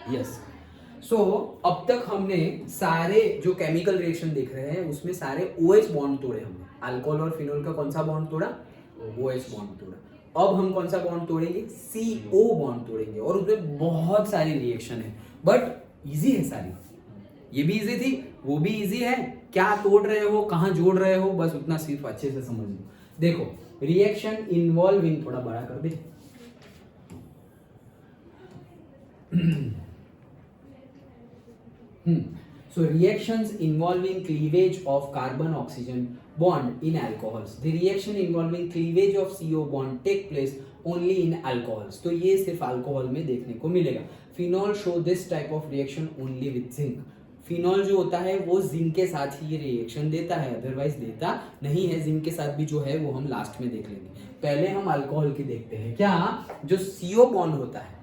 Yes. सो अब तक हमने सारे जो केमिकल रिएक्शन देख रहे हैं उसमें सारे OH बॉन्ड तोड़े हमने। अल्कोहल और फिनोल का कौन सा बॉन्ड तोड़ा? OH बॉन्ड तोड़ा। अब हम कौन सा बॉन्ड तोड़ेंगे? CO बॉन्ड तोड़ेंगे। और उसमें बहुत सारी रिएक्शन है बट इजी है सारी। ये भी इजी थी, वो भी इजी है। क्या तोड़ रहे हो, कहाँ जोड़ रहे हो, बस उतना सिर्फ अच्छे से समझ लो। देखो रिएक्शन इन्वॉल्विंग, थोड़ा बड़ा कर दे। So reactions involving cleavage of carbon oxygen bond in alcohols. The reaction involving cleavage of CO bond take place only in alcohols. तो ये सिर्फ अल्कोहल में देखने को मिलेगा। Phenol show this type of reaction only with zinc. Phenol जो होता है वो जिंक के साथ ही ये रिएक्शन देता है, अदरवाइज देता नहीं है। जिंक के साथ भी जो है वो हम लास्ट में देख लेंगे। पहले हम अल्कोहल की देखते हैं। क्या जो CO बॉन्ड होता है,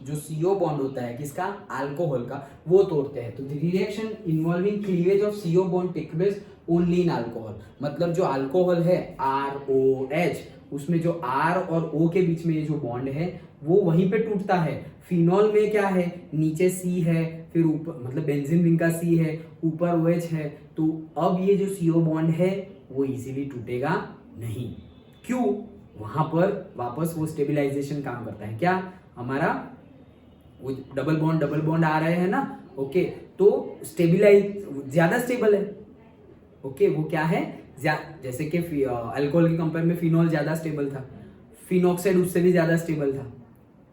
जो CO बॉन्ड होता है किसका? अल्कोहल का, वो तोड़ते हैं। तो the reaction involving cleavage of CO bond take place only in alcohol. मतलब जो अल्कोहल है ROH, उसमें जो R और O के बीच में ये जो बॉन्ड है वो वहीं पे टूटता है। फिनॉल में क्या है? नीचे C है, फिर ऊपर मतलब बेंजीन रिंग का C है, ऊपर OH है। तो अब ये जो CO बॉन्ड है वो इजीली टूटेगा नहीं। क्यों? वहां पर वापस वो स्टेबिलाईजेशन काम करता है। क्या हमारा वो डबल बॉन्ड आ रहे हैं ना, ओके, तो स्टेबिलाइज ज्यादा स्टेबल है। ओके, वो क्या है? जैसे कि अल्कोहल के कंपेयर में फिनॉल ज्यादा स्टेबल था, फिनॉक्साइड उससे भी ज्यादा स्टेबल था,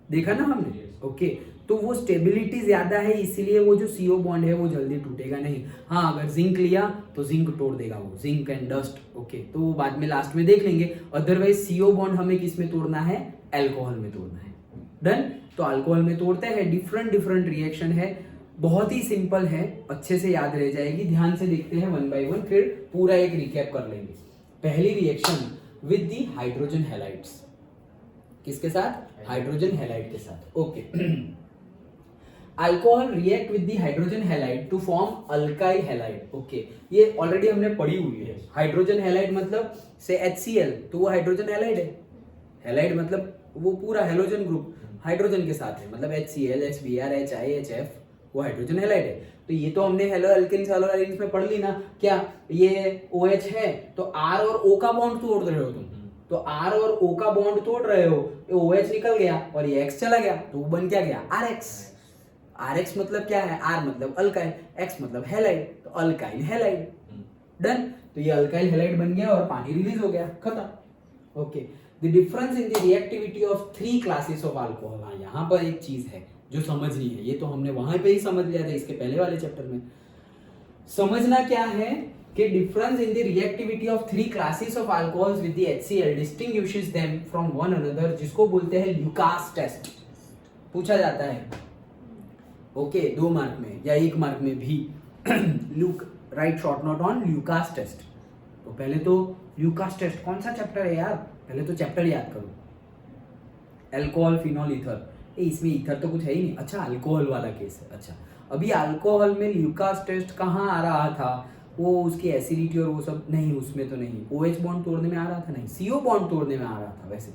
देखा ना हमने। ओके, तो वो स्टेबिलिटी ज्यादा है, इसीलिए वो जो CO बॉन्ड है वो जल्दी टूटेगा नहीं। हाँ, अगर जिंक लिया तो जिंक तोड़ देगा वो, जिंक एंड डस्ट। ओके, तो वो बाद में लास्ट में देख लेंगे। अदरवाइज CO बॉन्ड हमें किस में तोड़ना है? अल्कोहल में तोड़ना है। डन। तो अल्कोहल में तोड़ते हैं। डिफरेंट रिएक्शन है, बहुत ही सिंपल है, अच्छे से याद रह जाएगी। ध्यान से देखते हैं वन बाय वन, फिर पूरा एक रिकैप कर लेंगे। पहली reaction with the hydrogen halides. किसके साथ? हाइड्रोजन हैलाइड के साथ। Okay, alcohol react with the hydrogen halide to form alkyl halide. Okay, ये ऑलरेडी हमने पढ़ी हुई है। हाइड्रोजन हैलाइड मतलब से HCl, तो वो हाइड्रोजन हैलाइड है। हैलाइड मतलब वो पूरा हेलोजन ग्रुप हाइड्रोजन के साथ है, मतलब HCl, HBr, HI, HF, वो हाइड्रोजन हैलाइड है। तो ये तो हमने हेलो एल्केन्स एल्केन्स में पढ़ ली ना। क्या ये OH है तो R और O का बॉन्ड तोड़ रहे हो तुम, तो R और O का बॉन्ड तोड़ रहे हो, ये OH निकल गया और ये X चला गया, तो वो बन क्या गया? RX। RX मतलब क्या है? R मतलब अल्काइल, X मतलब हैलाइड, तो अल्काइल हैलाइड। डन। तो ये अल्काइल हैलाइड बन गया और पानी रिलीज हो गया, खत्म। Okay, the difference in the reactivity of 3 classes of alcohol। हाँ, यहाँ पर एक चीज है जो समझनी है, ये तो हमने वहां पे ही समझ लिया था इसके पहले वाले चैप्टर में। समझना क्या है कि difference in the reactivity of 3 classes of alcohols with the HCl distinguishes them from one another, जिसको बोलते हैं ल्यूकास टेस्ट। पूछा जाता है, ओके, 2 मार्क में या 1 मार्क में भी। Look, write short note on Lucas test. तो पहले तो ल्यूकास टेस्ट कौन सा चैप्टर है यार? पहले तो चैप्टर याद करो। Alcohol, phenol, ether. इसमें ईथर तो कुछ है ही नहीं। अच्छा, अल्कोहल वाला केस है। अच्छा, अभी अल्कोहल में ल्यूकास टेस्ट कहाँ आ रहा था? वो उसकी एसिडिटी और वो सब नहीं, उसमें तो नहीं। OH बॉन्ड तोड़ने में आ रहा था? नहीं, CO बॉन्ड तोड़ने में आ रहा था। वैसे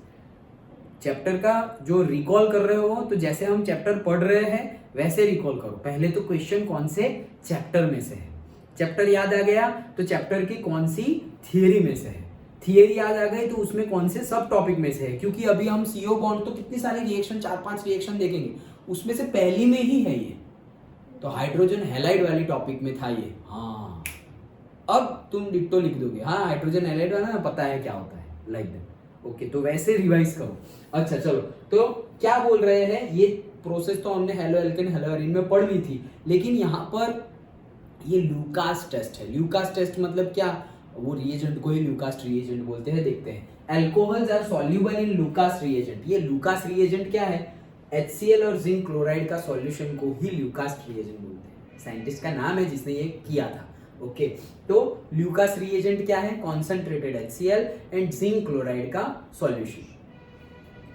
चैप्टर का जो रिकॉल कर रहे हो, तो जैसे हम चैप्टर पढ़ रहे हैं वैसे रिकॉल करो। पहले तो क्वेश्चन कौन से चैप्टर में से है, चैप्टर याद आ गया तो चैप्टर की कौन सी थियरी में से है, थियरी याद आ गई तो उसमें कौन से सब टॉपिक में से है। क्योंकि अभी हम CO बॉन्ड तो कितनी सारी रिएक्शन, 4-5 रिएक्शन देखेंगे, उसमें से पहली में ही है ये। तो हाइड्रोजन हैलाइड वाली टॉपिक में था ये। हाँ, अब तुम डिट्टो लिख दोगे। हाँ, हाइड्रोजन हैलाइड वाला ना पता है क्या होता है, लाइक दैट। ओके, तो वैसे रिवाइज करो। अच्छा चलो, तो क्या बोल रहे हैं? ये प्रोसेस तो हमने हेलो एल्केन हेलो एरीन में पढ़ ली थी, लेकिन यहाँ पर ये ल्यूकास टेस्ट है। ल्यूकास टेस्ट मतलब क्या? वो रिएजेंट को ही ल्यूकास रिएजेंट बोलते हैं। देखते हैं, alcohols are soluble in Lucas reagent. ये ल्यूकास रिएजेंट क्या है? HCl और जिंक क्लोराइड का सॉल्यूशन को ही ल्यूकास रिएजेंट बोलते हैं। साइंटिस्ट का नाम है जिसने ये किया था। ओके, तो ल्यूकास रिएजेंट क्या है? Concentrated HCl and zinc chloride का सॉल्यूशन,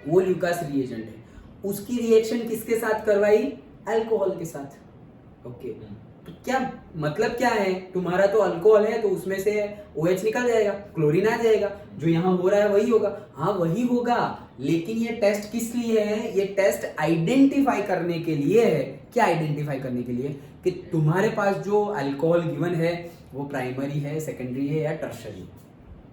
वो ल्यूकास रिएजेंट है। उसकी रिएक्शन किसके साथ करवाई? अल्कोहल के साथ। ओके, तो क्या मतलब क्या है, तुम्हारा तो अल्कोहल है तो उसमें से OH निकल जाएगा, क्लोरीन आ जाएगा, जो यहाँ हो रहा है वही होगा। हाँ वही होगा, लेकिन ये टेस्ट किस लिए है? ये टेस्ट आइडेंटिफाई करने के लिए है। क्या आइडेंटिफाई करने के लिए? कि तुम्हारे पास जो अल्कोहल गिवन है वो प्राइमरी है, सेकेंडरी है या टर्शरी है,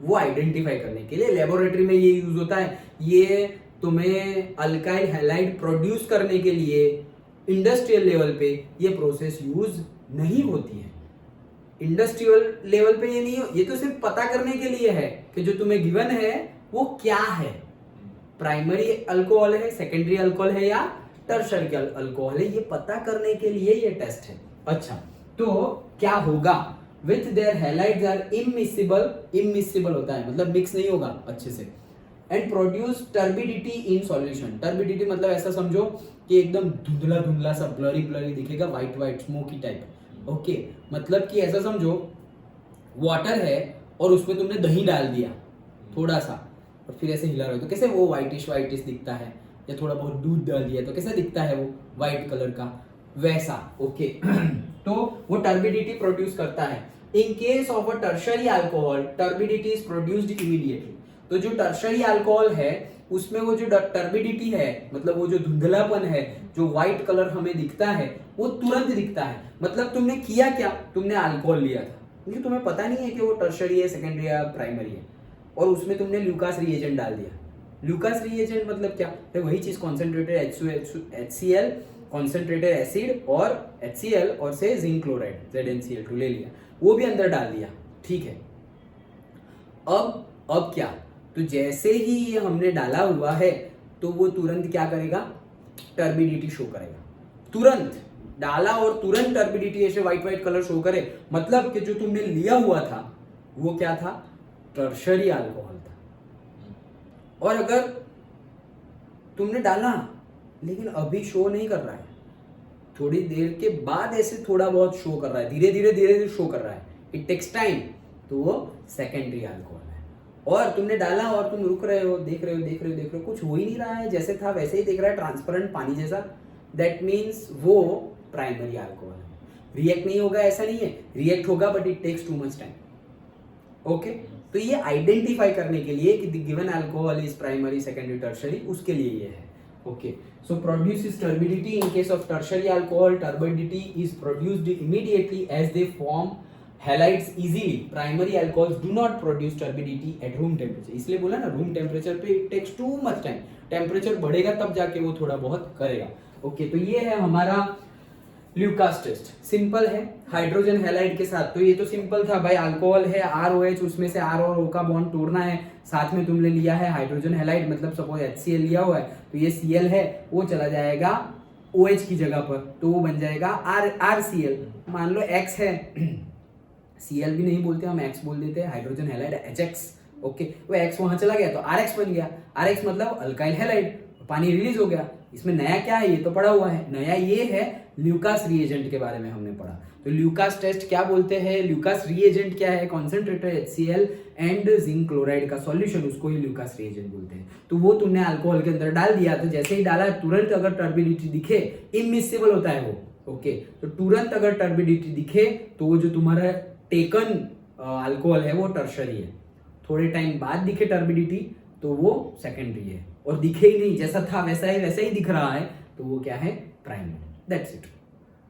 वो आइडेंटिफाई करने के लिए लेबोरेटरी में ये यूज होता है। ये तुम्हें अल्काइल हैलाइड प्रोड्यूस करने के लिए इंडस्ट्रियल लेवल पे ये प्रोसेस यूज नहीं होती है। इंडस्ट्रियल लेवल पे ये नहीं हो, ये तो सिर्फ पता करने के लिए है कि जो तुम्हें गिवन है वो क्या है, प्राइमरी अल्कोहल है, सेकेंडरी अल्कोहल है या टर्शरी अल्कोहल है, ये पता करने के लिए ये टेस्ट है। अच्छा, तो क्या होगा? With their halides are immiscible, immiscible होता है मतलब मिक्स नहीं होगा अच्छे से, and produce turbidity in solution. Turbidity मतलब ऐसा समझो कि एकदम धुंधला धुंधला सा ब्लरी ब्लरी दिखेगा, white white smoky type. Okay, मतलब कि ऐसा समझो वाटर है और उसमें तुमने दही डाल दिया थोड़ा सा और फिर ऐसे हिला रहे हो तो कैसे वो व्हाइटिश व्हाइटिश दिखता है, या थोड़ा बहुत दूध डाल दिया तो कैसा दिखता है वो व्हाइट कलर का, वैसा। ओके तो वो टर्बिडिटी प्रोड्यूस करता है। In case of a tertiary alcohol turbidity is produced immediately. तो जो टर्शरी अल्कोहल है उसमें वो जो टर्बिडिटी है, मतलब वो जो धुंधलापन है, जो व्हाइट कलर हमें दिखता है वो तुरंत दिखता है। मतलब तुमने किया क्या? तुमने अल्कोहल लिया था क्योंकि तुम्हें पता नहीं है कि वो टर्शरी है, सेकेंडरी है, प्राइमरी है, और उसमें तुमने ल्यूकास रिएजेंट डाल दिया। ल्यूकास रिएजेंट मतलब क्या है? वही चीज कॉन्सेंट्रेटेड HCl, कॉन्सेंट्रेटेड एसिड और HCl और से जिंक क्लोराइड ZnCl2 ले लिया, वो भी अंदर डाल दिया। ठीक है, अब क्या? तो जैसे ही ये हमने डाला हुआ है तो वो तुरंत क्या करेगा? टर्बिडिटी शो करेगा। तुरंत डाला और तुरंत टर्बिडिटी ऐसे व्हाइट व्हाइट कलर शो करे, मतलब कि जो तुमने लिया हुआ था वो क्या था? टर्शरी अल्कोहल था। और अगर तुमने डाला लेकिन अभी शो नहीं कर रहा है, थोड़ी देर के बाद ऐसे थोड़ा बहुत शो कर रहा है, धीरे धीरे शो कर रहा है, इट टेक्स टाइम, तो वो सेकेंडरी अल्कोहल है। और तुमने डाला और तुम रुक रहे हो, देख रहे हो, कुछ हो ही नहीं रहा है, जैसे था वैसे ही दिख रहा है, ट्रांसपेरेंट पानी जैसा, दैट मीन्स वो प्राइमरी अल्कोहल है। रिएक्ट नहीं होगा ऐसा नहीं है, रिएक्ट होगा but it takes too much time. Okay, तो ये आइडेंटिफाई करने के लिए कि given alcohol is primary, secondary, tertiary, उसके लिए ये है। Okay, so produces turbidity in case of tertiary alcohol. Turbidity is produced immediately as they form halides easily. Primary alcohols do not produce turbidity at room temperature. इसलिए बोला ना, room temperature पे it takes too much time. Temperature बढ़ेगा तब जाके वो थोड़ा बहुत करेगा। ओके, तो ये है हमारा ल्यूकास टेस्ट। सिंपल है, हाइड्रोजन हैलाइड के साथ। तो ये तो सिंपल था भाई, अल्कोहल है ROH, उसमें से R और O का बॉन्ड तोड़ना है, साथ में तुमने लिया है हाइड्रोजन हैलाइड, मतलब सपोज HCl लिया हुआ है तो ये Cl है, वो चला जाएगा OH की जगह पर, तो वो बन जाएगा RCl। मान लो X है, Cl भी नहीं बोलते हम, X बोल देते हैं, हाइड्रोजन हैलाइड HX। ओके, वो X वहां चला गया तो RX बन गया। RX मतलब अल्काइल हैलाइड, पानी रिलीज हो गया। इसमें नया क्या है? ये तो पढ़ा हुआ है। नया ये है ल्यूकास रिएजेंट के बारे में हमने पढ़ा। तो ल्यूकास टेस्ट क्या बोलते हैं? ल्यूकास रिएजेंट क्या है? Concentrated HCl and zinc chloride का सॉल्यूशन, उसको ही ल्यूकास रिएजेंट बोलते हैं। तो वो तुमने अल्कोहल के अंदर डाल दिया, तो जैसे ही डाला तुरंत अगर टर्बिडिटी दिखे, इमिसिबल होता है वो। ओके, तो तुरंत अगर टर्बिडिटी दिखे तो वो जो तुम्हारा टेकन अल्कोहल है वो टर्शरी है। थोड़े टाइम बाद दिखे टर्बिडिटी तो वो सेकेंडरी है, और दिखे ही नहीं, जैसा था वैसा ही दिख रहा है तो वो क्या है? Primary. That's it,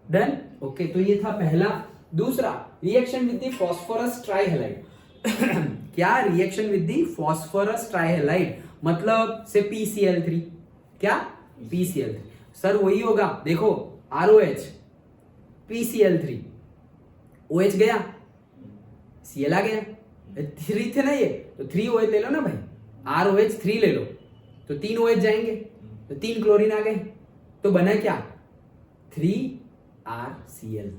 done. Okay, तो ये था पहला। दूसरा, reaction with the phosphorus trihalide. क्या? Reaction with the phosphorus trihalide मतलब से PCl3। क्या? PCl3 सर वही होगा, देखो ROH PCl3, OH गया, Cl आ गया, 3 थे ना ये, तो 3 OH ले लो ना भाई, ROH 3 ले लो तो 3 OH जाएंगे, तो 3 क्लोरीन आ गए, तो बना क्या? 3RCl।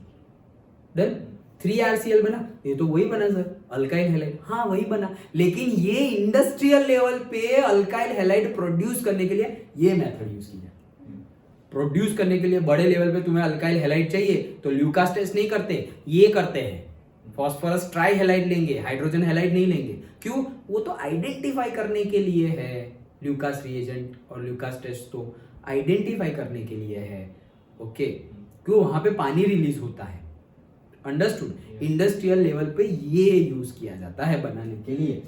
डन, 3RCl बना। ये तो वही बना सर, अल्काइल हैलाइड। हाँ वही बना, लेकिन ये इंडस्ट्रियल लेवल पे अल्काइल हैलाइड प्रोड्यूस करने के लिए ये मेथड यूज किया। प्रोड्यूस करने के लिए बड़े लेवल पे तुम्हें अल्काइल हैलाइड चाहिए तो ल्यूकास टेस्ट नहीं करते, ये करते हैं। फॉस्फोरस ट्राइहैलाइड लेंगे, हाइड्रोजन हैलाइड नहीं लेंगे। क्यों? वो तो आइडेंटिफाई करने के लिए है। ल्यूकास रिएजेंट और ल्यूकास टेस्ट तो आइडेंटिफाई करने के लिए है। ओके, क्यों? वहां पे पानी रिलीज होता है, अंडरस्टूड। इंडस्ट्रियल लेवल पे ये यूज किया जाता है बनाने के लिए।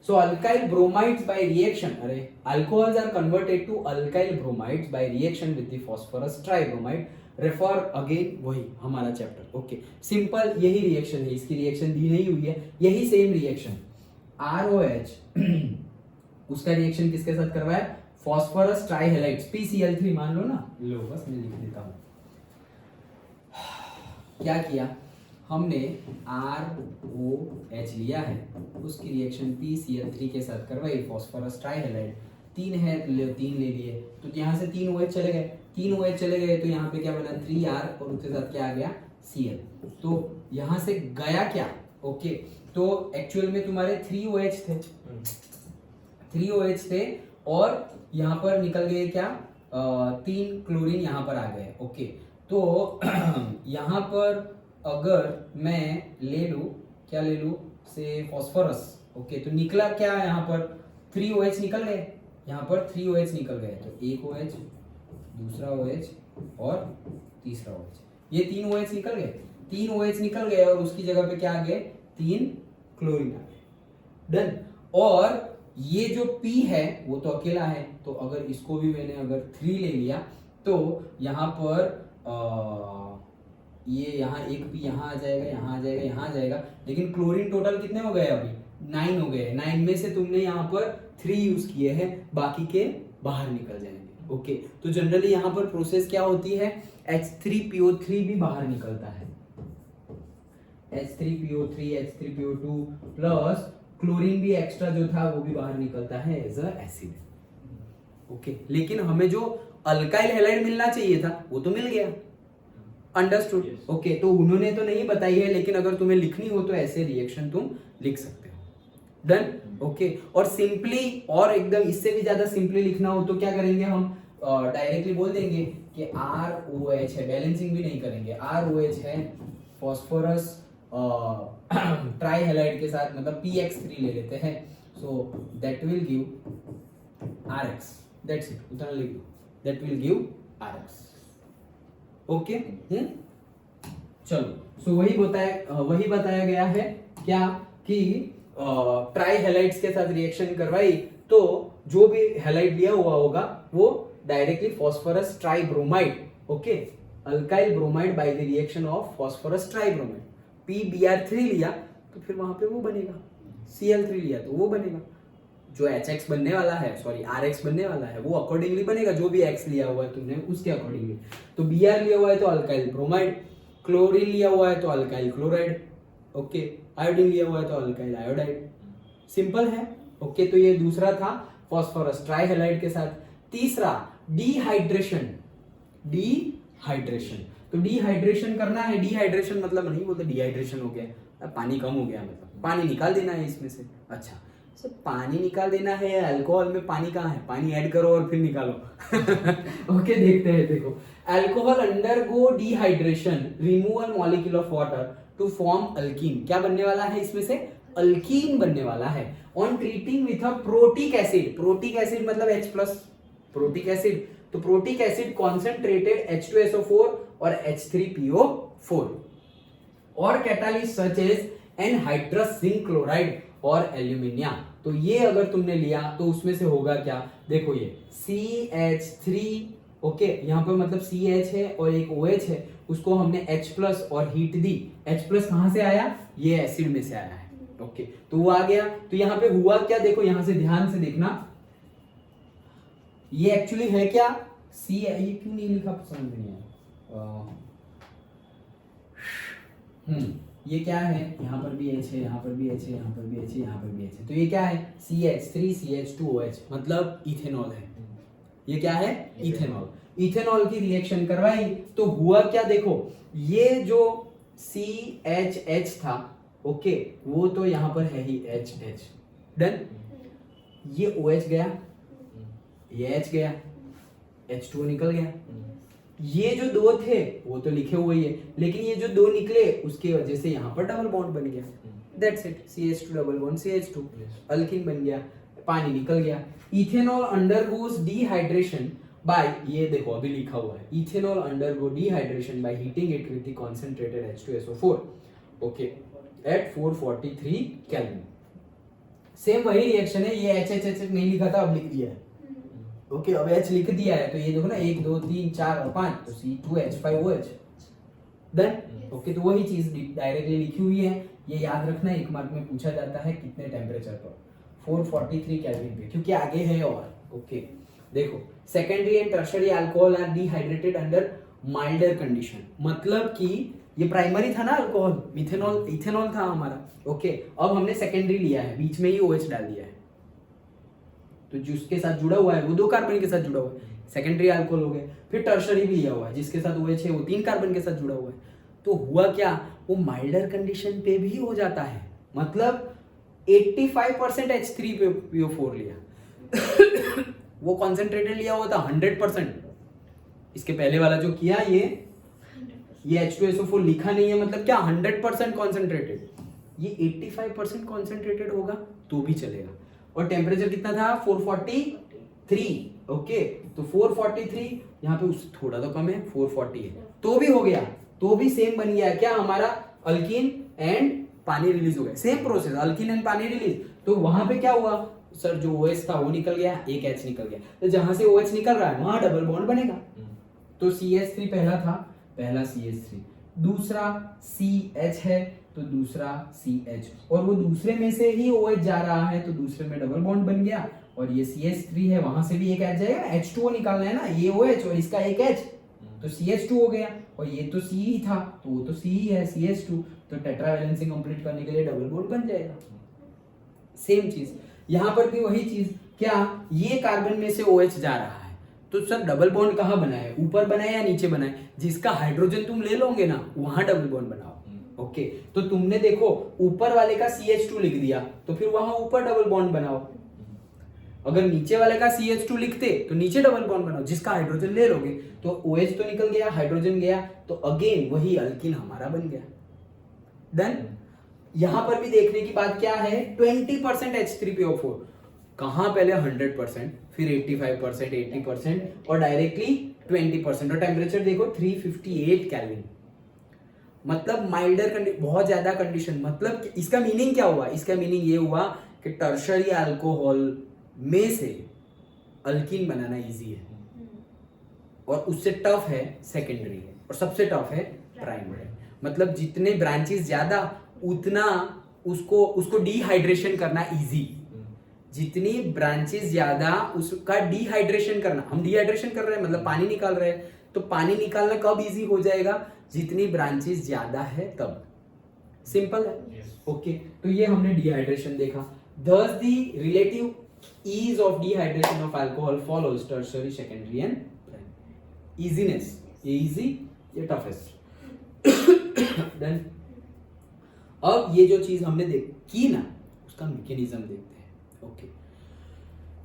So alkyl bromides by reaction, अरे alcohols are converted to alkyl bromides by reaction with the phosphorus tribromide, refer again वही हमारा चैप्टर। ओके सिंपल यही रिएक्शन है, इसकी रिएक्शन दी नहीं हुई है, यही सेम रिएक्शन ROH उसका रिएक्शन किसके साथ करवाया, फास्फोरस ट्राइहेलाइड्स PCl3 मान लो ना, लो बस मैं लिख देता हूं। क्या किया हमने ROH लिया है, उसकी रिएक्शन PCl3 के साथ करवाई, फास्फोरस ट्राइहेलाइड 3 है, 3 ले लिए, तो यहाँ से 3 OH चले गए, 3 OH चले गए तो यहाँ पे क्या बना 3R और उसके साथ क्या आ गया Cl। तो यहाँ से गया क्या, ओके तो एक्चुअल में तुम्हारे 3 OH थे, 3 OH थे और यहाँ पर निकल गए क्या 3 क्लोरीन यहाँ पर आ गए। ओके तो यहाँ पर अगर मैं ले लूँ, क्या ले लूँ से फास्फोरस, ओके तो निकला क्या यहाँ पर 3 OH निकल गए, यहाँ पर 3 OH निकल गए, तो एक OH, दूसरा OH और तीसरा OH, ये 3 OH निकल गए, 3 OH निकल गए और उसकी जगह पे क्या आ गए 3 क्लोरीन आ गए। डन। और ये जो P है वो तो अकेला है, तो अगर इसको भी मैंने अगर 3 ले लिया तो यहाँ पर ये यहाँ एक P यहाँ आ जाएगा, यहाँ आ जाएगा, यहाँ आ जाएगा, लेकिन क्लोरीन टोटल कितने हो गए अभी 9 हो गए, 9 में से तुमने यहाँ पर 3 यूज किए हैं, बाकी के बाहर निकल जाएंगे। ओके तो जनरली यहाँ पर प्रोसेस क्या होती है, H3PO3 भी बाहर निकलता है, H3PO3 H3PO2 प्लस क्लोरीन भी एक्स्ट्रा जो था वो भी बाहर निकलता है एज अ एसिड। ओके लेकिन हमें जो अल्काइल हैलाइड मिलना चाहिए था वो तो मिल गया, अंडरस्टूड। ओके तो उन्होंने तो नहीं बताई है, लेकिन अगर तुम्हें लिखनी हो तो ऐसे रिएक्शन तुम लिख सकते हो। डन। ओके और सिंपली और एकदम इससे भी ज्यादा सिंपली लिखना हो तो क्या करेंगे हम, डायरेक्टली बोल देंगे कि ROH है, बैलेंसिंग भी नहीं करेंगे, ROH है फास्फोरस ट्राइहेलाइड के साथ, मतलब PX3 ले लेते हैं, so that will give RX, that's it, उतना लिख दो, that will give RX। Okay चलो सो वही बताया गया है क्या कि ट्राइहेलाइड्स के साथ रिएक्शन करवाई तो जो भी हैलाइड लिया हुआ होगा वो directly phosphorus tribromide, okay alkyl bromide by the reaction of phosphorus tribromide, PBr3 लिया तो फिर वहां पे वो बनेगा, Cl3 लिया तो वो बनेगा, जो HX बनने वाला है, सॉरी RX बनने वाला है वो अकॉर्डिंगली बनेगा, जो भी X लिया हुआ है तुमने उसके अकॉर्डिंगली। तो Br लिया हुआ है तो अल्काइल ब्रोमाइड, क्लोरीन लिया हुआ है तो अल्काइल क्लोराइड, ओके आयोडीन लिया हुआ है तो अल्काइल आयोडाइड, सिंपल है। ओके तो ये दूसरा था फास्फोरस ट्राइहेलाइड के साथ। तीसरा डिहाइड्रेशन, तो डिहाइड्रेशन करना है, डिहाइड्रेशन मतलब नहीं बोलते डिहाइड्रेशन हो गया, पानी कम हो गया, मतलब पानी निकाल देना है इसमें से। अच्छा सर पानी निकाल देना है, अल्कोहल में पानी कहाँ है, पानी ऐड करो और फिर निकालो। ओके देखते हैं, देखो alcohol undergo dehydration, removal molecule of water to form alkene, क्या बनने वाला है इसमें से, अल्कीन बनने वाला है। On treating with a protic acid, protic acid मतलब H+, प्रोटिक एसिड, तो प्रोटिक एसिड कॉन्सेंट्रेटेड H2SO4 और H3PO4 और catalyst such as anhydrous zinc chloride और एल्यूमिनिया। तो ये अगर तुमने लिया तो उसमें से होगा क्या, देखो ये CH3, ओके यहाँ पर मतलब CH है और एक OH है, उसको हमने H+ और हीट दी, H+ कहां से आया, ये एसिड में से आया है, ओके तो वो आ गया। तो यहाँ पे हुआ क्या, देखो यहाँ से ध्यान से देखना, ये एक्चुअली है क्या ये क्यों नहीं लिखा समझ नहीं आया, ये क्या है, यहाँ पर भी H है, यहाँ पर भी H है, यहाँ पर भी H है, यहाँ पर भी H है, तो ये क्या है CH3CH2OH मतलब इथेनॉल है। ये क्या है इथेनॉल, इथेनॉल की रिएक्शन करवाई तो हुआ क्या, देखो ये जो CHH था, ओके वो तो यहाँ पर है ही HH, डन, ये OH गया, ये H गया, H2O निकल गया, ये जो दो थे वो तो लिखे हुए ही है, लेकिन ये जो दो निकले उसकी वजह से यहाँ पर डबल बॉन्ड बन गया, that's it, CH2 double bond CH2 alkyne बन गया, पानी निकल गया। इथेनॉल अंडरगोस डिहाइड्रेशन बाय, ये देखो अभी लिखा हुआ है, ethanol undergo dehydration by heating it with the concentrated H2SO4 okay at 443 kelvin. Same वही रिएक्शन है, ये HHH नहीं लिखा था, अब लिख दिया है ओके अब H लिख दिया है, तो ये देखो ना 1 2 3 4 और 5, तो C2H5OH डन ओके। तो वही चीज डायरेक्टली लिखी हुई है, ये याद रखना, एक मार्क में पूछा जाता है कितने टेम्परेचर पर, 443 केल्विन पे, क्योंकि आगे है और ओके। देखो secondary and tertiary alcohol are dehydrated under milder condition, मतलब कि ये प्राइमरी था ना अल्कोहल, मिथेनॉल इथेनॉल था हमारा ओके, अब हमने सेकेंडरी लिया है, बीच में ही OH डाल दिया है, तो जिसके साथ जुड़ा हुआ है वो 2 कार्बन के साथ जुड़ा हुआ है, सेकेंडरी अल्कोहल हो गए। फिर टर्शियरी भी लिया हुआ है, जिसके साथ OH है वो 3 कार्बन के साथ जुड़ा हुआ है, तो हुआ क्या, वो माइल्डर कंडीशन पे भी हो जाता है, मतलब 85% H3PO4 लिया वो कॉन्सेंट्रेटेड लिया हुआ था 100%, इसके पहले वाला जो किया ये H2SO4 लिखा नहीं है, मतलब क्या 100% कॉन्सेंट्रेटेड, ये 85% कॉन्सेंट्रेटेड होगा तो भी चलेगा। और टेम्परेचर कितना था 443 ओके, तो 443 यहाँ पे उस थोड़ा तो कम है 440 है, तो भी हो गया, तो भी सेम बन गया क्या हमारा, अल्कीन एंड पानी रिलीज हो गया, सेम प्रोसेस अल्कीन एंड पानी रिलीज। तो वहां पे क्या हुआ सर, जो OH था वो निकल गया, एक H निकल गया, तो जहां से OH निकल रहा है वहां डबल बॉन्ड बनेगा, तो CH3 पहला था, पहला CH3, दूसरा CH है तो दूसरा CH, और वो दूसरे में से ही OH जा रहा है तो दूसरे में डबल बॉन्ड बन गया, और ये CH3 है वहां से भी एक H जाएगा, H2O निकालना है ना, ये OH और इसका एक H, तो CH2 हो गया, और ये तो C ही था तो वो तो C ही है CH2, तो टेट्रा वैलेंसी कंप्लीट करने के लिए डबल बॉन्ड बन जाएगा। सेम चीज यहां पर भी वही चीज, क्या ये कार्बन में से OH जा रहा है, तो सर डबल बॉन्ड कहाँ बना है, ऊपर बना है या नीचे बना है, जिसका हाइड्रोजन तुम ले लोगे ना वहां डबल बॉन्ड बनाओ ओके। तो तुमने देखो ऊपर वाले का CH2 लिख दिया तो फिर वहां ऊपर डबल बॉन्ड बनाओ, अगर नीचे वाले का CH2 लिखते तो नीचे डबल बॉन्ड बनाओ, जिसका हाइड्रोजन ले लोगे तो OH तो निकल गया, हाइड्रोजन गया, तो अगेन वही अल्किन हमारा बन गया डन। यहां पर भी देखने की बात क्या है, 20% H3PO4, कहां पहले 100%, फिर 85%, 80% और डायरेक्टली 20%, और टेम्परेचर देखो 358 केल्विन, मतलब माइल्डर कंडीशन, बहुत ज्यादा कंडीशन, मतलब इसका मीनिंग क्या हुआ, इसका मीनिंग ये हुआ कि टर्शियरी अल्कोहल में से अल्कीन बनाना इजी है, और उससे टफ है सेकेंडरी है, और सबसे टफ है प्राइमरी, मतलब जितने ब्रांचेस ज्यादा उतना उसको डिहाइड्रेशन करना इजी, जितनी ब्रांचेस ज्यादा उसका डिहाइड्रेशन करना, हम डिहाइड्रेशन कर रहे हैं मतलब पानी निकाल रहे हैं, तो पानी निकालना कब इजी हो जाएगा, जितनी ब्रांचेस ज्यादा है तब, सिंपल है ओके। तो ये हमने डिहाइड्रेशन देखा, thus the relative ease of dehydration of alcohol follows tertiary, secondary and primary, easiness, ये easy ये toughest then अब ये जो चीज हमने की ना उसका मैकेनिज्म देखते हैं ओके,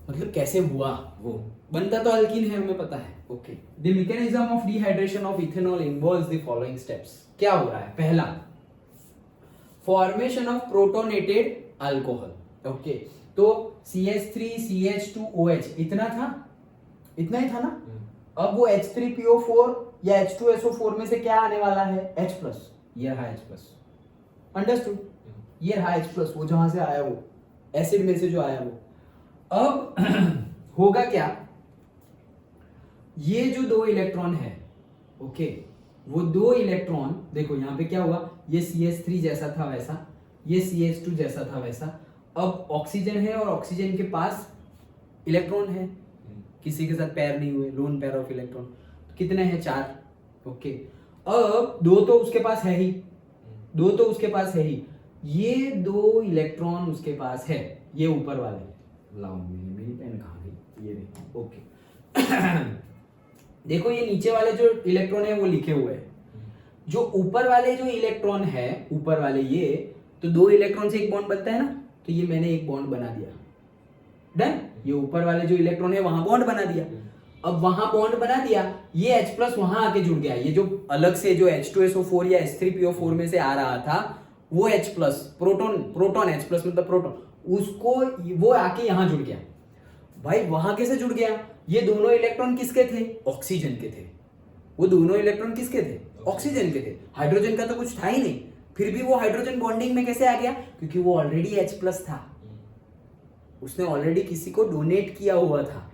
मतलब कैसे हुआ, वो बनता तो अल्कीन है हमें पता है okay. The mechanism of dehydration of ethanol involves the following steps, क्या हो रहा है, पहला formation of protonated alcohol okay, तो CH3 CH2OH इतना ही था ना, अब वो H3PO4 या H2SO4 में से क्या आने वाला है H+, ये रहा H+, अंडरस्टूड, ये रहा H+, वो जहां से आया वो एसिड में से जो आया वो, अब होगा क्या, ये जो 2 इलेक्ट्रॉन है ओके, वो 2 इलेक्ट्रॉन देखो यहाँ पे क्या हुआ, ये CH3 जैसा था वैसा, ये CH2 जैसा था वैसा, अब ऑक्सीजन है और ऑक्सीजन के पास इलेक्ट्रॉन है, किसी के साथ पैर नहीं हुए, लोन पेयर ऑफ इलेक्ट्रॉन, तो कितने हैं 4 ओके। अब 2 तो उसके पास है ही, 2 तो उसके पास है ही, ये 2 इलेक्ट्रॉन उसके पास है, ये ऊपर वाले, लाओ मेरी पेन कहाँ गई, ये देखो ओके देखो ये नीचे वाले जो इलेक्ट्रॉन है वो लिखे हुए हैं, जो ऊपर वाले जो इलेक्ट्रॉन है, ऊपर वाले ये, तो 2 इलेक्ट्रॉन से एक बॉन्ड बनता है ना, तो ये मैंने एक बॉन्ड बना दिया डन, ये ऊपर वाले जो इलेक्ट्रॉन है वहां बॉन्ड बना दिया, अब वहां बॉन्ड बना दिया, ये H+ वहां आके जुड़ गया, ये जो अलग से जो H2SO4 या H3PO4 में से आ रहा था वो H+, प्रोटॉन H+ मतलब प्रोटॉन, उसको वो आके यहां जुड़ गया, भाई वहां कैसे जुड़ गया, ये दोनों इलेक्ट्रॉन किसके थे? ऑक्सीजन के थे। वो दोनों इलेक्ट्रॉन किसके थे? ऑक्सीजन के थे। हाइड्रोजन का तो कुछ था ही नहीं, फिर भी वो हाइड्रोजन बॉन्डिंग में कैसे आ गया? क्योंकि वो ऑलरेडी H+ था, उसने ऑलरेडी किसी को डोनेट किया हुआ था,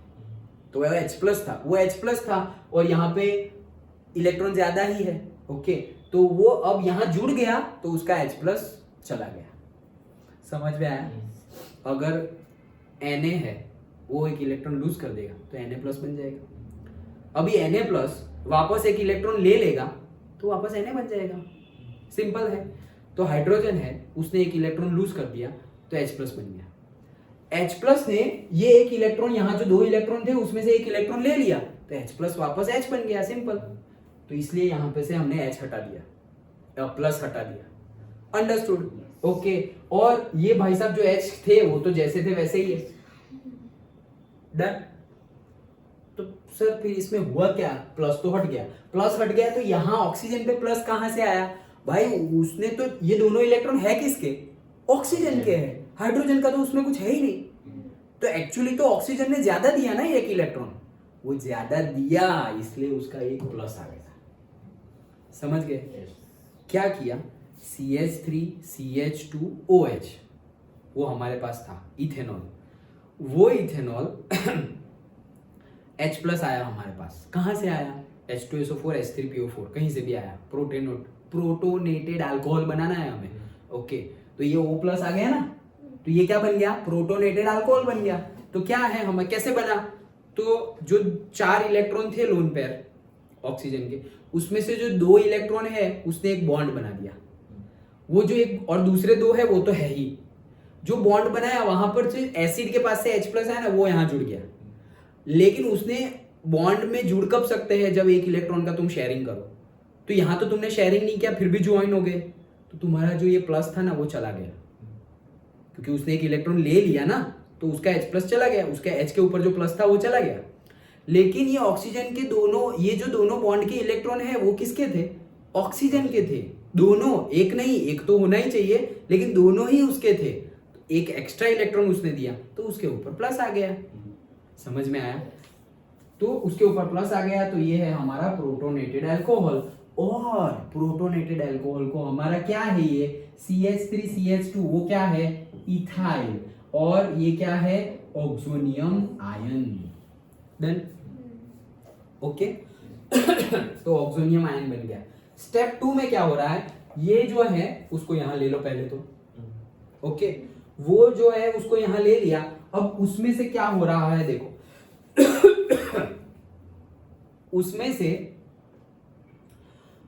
तो वह H+ था, वो H+ था और यहाँ पे इलेक्ट्रॉन ज्यादा ही है। ओके, तो वो अब यहाँ जुड़ गया तो उसका H+ चला गया। समझ में आया? अगर Na है, वो एक इलेक्ट्रॉन लूज कर देगा तो Na+ बन जाएगा। अभी Na+ वापस एक इलेक्ट्रॉन ले लेगा तो वापस Na बन जाएगा। सिंपल है। तो हाइड्रोजन है, उसने एक इलेक्ट्रॉन लूज कर दिया तो H+ बन गया। H+ ने ये एक इलेक्ट्रॉन, यहाँ जो 2 इलेक्ट्रॉन थे उसमें से एक इलेक्ट्रॉन ले लिया तो H+ वापस H बन गया। सिंपल। तो इसलिए यहाँ पे से हमने H हटा दिया, प्लस हटा दिया। अंडरस्टूड? ओके। और ये भाई साहब जो H थे वो तो जैसे थे वैसे ही है। डन? तो सर फिर इसमें हुआ क्या? प्लस तो हट गया, प्लस हट गया तो यहाँ ऑक्सीजन पे प्लस कहां से आया? भाई उसने तो, ये दोनों इलेक्ट्रॉन है किसके? ऑक्सीजन के है। हाइड्रोजन का तो उसमें कुछ है ही नहीं। तो एक्चुअली तो ऑक्सीजन ने ज्यादा दिया ना एक इलेक्ट्रॉन, वो ज्यादा दिया इसलिए उसका एक प्लस आ गया। समझ गए? क्या किया? CH3CH2OH वो हमारे पास था, इथेनॉल। वो इथेनॉल H+ आया हमारे पास। कहां से आया? H2SO4 H3PO4 कहीं से भी आया। प्रोटोनेटेड अल्कोहल बनाना है हमें। ओके, तो ये O+ आ गया ना, तो ये क्या बन गया? प्रोटोनेटेड अल्कोहल बन गया। तो क्या है, हमें कैसे बना? तो जो 4 इलेक्ट्रॉन थे लोन पेयर ऑक्सीजन के, उसमें से जो 2 इलेक्ट्रॉन है उसने एक बॉन्ड बना दिया। वो जो एक और दूसरे 2 है वो तो है ही। जो बॉन्ड बनाया वहां पर जो एसिड के पास से H+ है ना, वो यहां जुड़ गया। लेकिन उसने बॉन्ड में जुड़ कब सकते हैं? जब एक इलेक्ट्रॉन का तुम शेयरिंग करो। तो यहां तो तुमने शेयरिंग नहीं किया, फिर भी ज्वाइन हो गए, तो तुम्हारा जो ये प्लस था ना वो चला गया, क्योंकि उसने एक इलेक्ट्रॉन ले लिया ना, तो उसका H+ चला गया, उसका H के ऊपर जो प्लस था वो चला गया। लेकिन ये ऑक्सीजन के दोनों, ये जो दोनों बॉन्ड के इलेक्ट्रॉन है वो किसके थे? ऑक्सीजन के थे। दोनों, एक नहीं, एक तो होना ही चाहिए, लेकिन दोनों ही उसके थे। एक एक्स्ट्रा इलेक्ट्रॉन उसने दिया तो उसके ऊपर प्लस आ गया। समझ में आया? तो उसके ऊपर प्लस आ गया, तो ये है हमारा प्रोटोनेटेड अल्कोहल। और प्रोटोनेटेड अल्कोहल को हमारा क्या है? ये CH3CH2 वो क्या है? इथाइल। और ये क्या है? Oxonium ion. डन? ओके। तो ऑक्सोनियम आयन बन गया। स्टेप 2 में क्या हो रहा है? ये जो है उसको यहां ले लो पहले तो। ओके, वो जो है उसको यहां ले लिया। अब उसमें से क्या हो रहा है देखो। उसमें से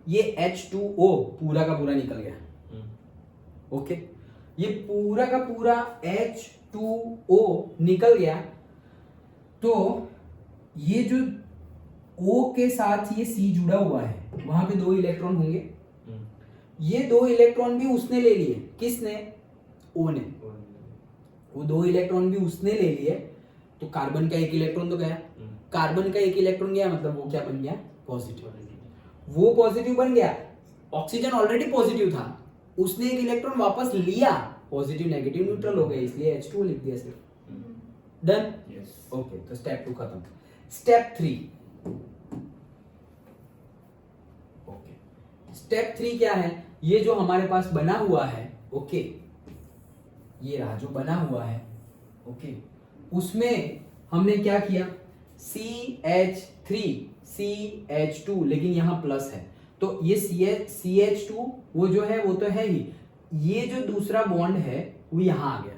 ये H2O पूरा का पूरा निकल गया। ओके, ये पूरा का पूरा H2O निकल गया। तो ये जो O के साथ ये C जुड़ा हुआ है, वहां पे 2 इलेक्ट्रॉन होंगे। ये 2 इलेक्ट्रॉन भी उसने ले लिए। किसने? O ने। वो 2 इलेक्ट्रॉन भी उसने ले लिए, तो कार्बन का 1 इलेक्ट्रॉन तो गया। कार्बन का 1 इलेक्ट्रॉन गया, मतलब वो क्या बन गया? पॉजिटिव। वो पॉजिटिव बन गया। ऑक्सीजन ऑलरेडी पॉजिटिव था, उसने 1 इलेक्ट्रॉन वापस लिया, पॉजिटिव नेगेटिव न्यूट्रल हो गए, इसलिए H2O लिख दिया सिर्फ। डन? ओके, तो स्टेप 2 खत्म। स्टेप 3। ओके, स्टेप 3 क्या है? ये जो हमारे पास बना हुआ है, ओके, ये रहा जो बना हुआ है, ओके, उसमें हमने क्या किया? CH3CH2, लेकिन यहां प्लस है, तो ये CH2 वो जो है वो तो है ही। ये जो दूसरा बॉन्ड है वो यहां आ गया।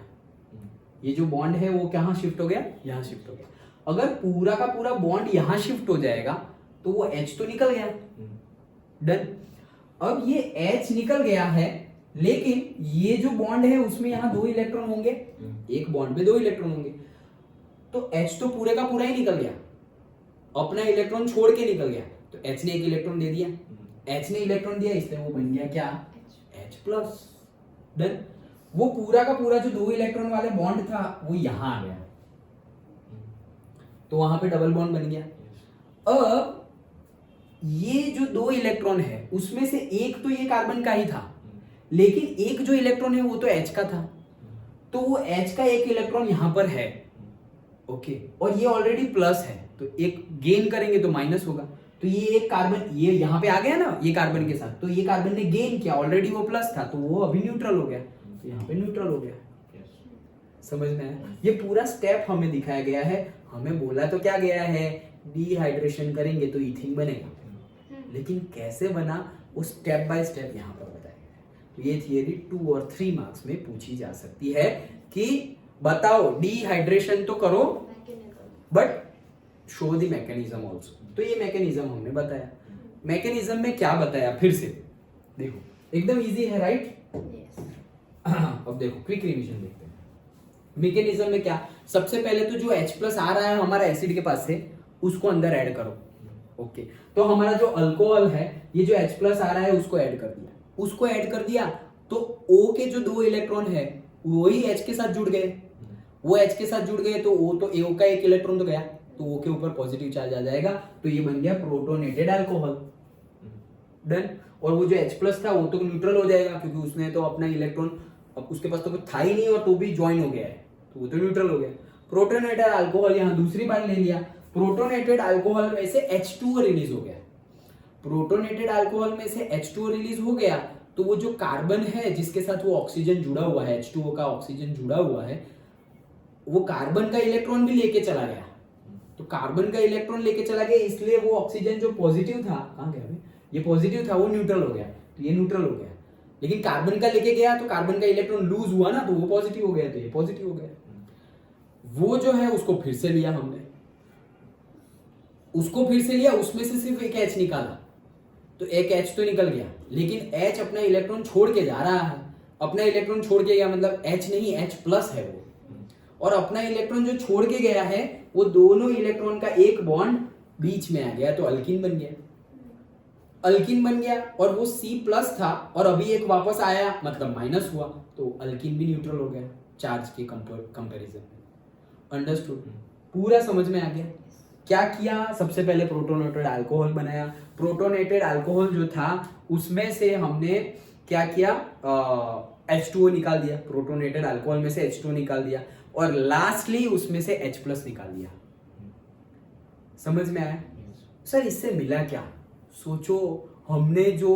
ये जो बॉन्ड है वो कहां शिफ्ट हो गया? यहां शिफ्ट हो गया। अगर पूरा का पूरा बॉन्ड यहां शिफ्ट हो जाएगा तो वो H तो निकल गया। डन? अब ये H निकल गया है, लेकिन ये जो बॉन्ड है उसमें यहां 2 इलेक्ट्रॉन होंगे। एक बॉन्ड में 2 इलेक्ट्रॉन होंगे, तो H तो पूरे का पूरा ही निकल गया, अपना इलेक्ट्रॉन छोड़ के निकल गया। तो H ने 1 इलेक्ट्रॉन दे दिया, H ने इलेक्ट्रॉन दिया, इसलिए वो बन गया क्या? H+। डन? वो पूरा का पूरा जो 2 इलेक्ट्रॉन वाले बॉन्ड था वो यहां आ गया, तो वहां पे डबल बॉन्ड बन गया। अब ये जो 2 इलेक्ट्रॉन है उसमें से एक तो ये कार्बन का ही था, लेकिन एक जो इलेक्ट्रॉन है वो तो H का था, तो वो H का 1 इलेक्ट्रॉन यहां पर है। ओके, और ये ऑलरेडी प्लस है तो एक गेन करेंगे तो माइनस होगा, तो ये एक कार्बन ये यहाँ पे आ गया ना ये कार्बन के साथ, तो ये कार्बन ने गेन किया, ऑलरेडी वो प्लस था तो वो अभी न्यूट्रल हो गया, तो यहाँ पे न्यूट्रल हो गया। समझ में आया? ये पूरा स्टेप हमें दिखाया गया है, हमें बोला तो क्या गया है डिहाइड्रेशन करेंगे तो इथिन बनेगा, लेकिन कैसे बना वो स्टेप बाय स्टेप यहाँ पर बताया गया है। तो ये थियरी 2 और 3 मार्क्स में पूछी जा सकती है कि बताओ डिहाइड्रेशन तो करो but show the mechanism also, तो ये मैकेनिज्म हमने बताया। मैकेनिज्म में क्या बताया फिर से देखो, एकदम इजी है राइट। अब देखो क्विक रिवीजन देखते हैं। मैकेनिज्म में क्या, सबसे पहले तो जो H प्लस आ रहा है हमारा एसिड के पास से उसको अंदर ऐड करो, ओके तो हमारा जो अल्कोहल है ये जो H प्लस आ रहा है उसको ऐड कर दिया, तो O के जो 2 इलेक्ट्रॉन है वही H के साथ जुड़ गए, वो H के साथ जुड़ गए तो O तो O का 1 इलेक्ट्रॉन तो गया, तो O के ऊपर पॉजिटिव चार्ज आ जाएगा, तो ये बन गया प्रोटोनेटेड अल्कोहल। डन। और वो जो H प्लस था वो तो न्यूट्रल हो जाएगा क्योंकि उसने तो अपना इलेक्ट्रॉन, अब उसके पास तो कुछ था ही नहीं और तो भी ज्वाइन हो गया है तो वो तो न्यूट्रल हो गया। प्रोटोनेटेड अल्कोहल यहाँ दूसरी बार ले लिया, प्रोटोनेटेड अल्कोहल में से H2O रिलीज हो गया, प्रोटोनेटेड अल्कोहल में से H2O रिलीज हो गया तो वो जो कार्बन है जिसके साथ वो ऑक्सीजन जुड़ा हुआ है, H2O का ऑक्सीजन जुड़ा हुआ है, वो कार्बन का इलेक्ट्रॉन भी लेके चला गया, तो कार्बन का इलेक्ट्रॉन लेके चला गया इसलिए वो ऑक्सीजन जो पॉजिटिव था, कहाँ गया ये पॉजिटिव था वो न्यूट्रल हो गया, तो ये न्यूट्रल हो गया, लेकिन कार्बन का लेके गया तो कार्बन का इलेक्ट्रॉन लूज हुआ ना तो वो पॉजिटिव हो गया, तो ये पॉजिटिव हो गया। वो जो है उसको फिर से लिया हमने, उसको फिर से लिया, उसमें से सिर्फ एक H निकाला, तो एक H तो निकल गया, लेकिन H अपना इलेक्ट्रॉन छोड़ के जा रहा है, अपना इलेक्ट्रॉन छोड़ के गया मतलब H नहीं H प्लस है वो, और अपना इलेक्ट्रॉन जो छोड़ के गया है वो दोनों इलेक्ट्रॉन का एक बॉन्ड बीच में आ गया तो अल्कीन बन गया, अल्कीन बन गया, और वो C प्लस था और अभी एक वापस आया मतलब माइनस हुआ, तो अल्कीन भी न्यूट्रल हो गया चार्ज के कंपैरिजन में। अंडरस्टूड? पूरा समझ में आ गया? क्या किया, सबसे पहले प्रोटोनेटेड अल्कोहल बनाया, प्रोटोनेटेड अल्कोहल जो था उसमें से हमने क्या किया H2O निकाल दिया, प्रोटोनेटेड अल्कोहल में से H2O निकाल दिया, और लास्टली उसमें से H प्लस निकाल दिया। समझ में आया? सर इससे मिला क्या? सोचो, हमने जो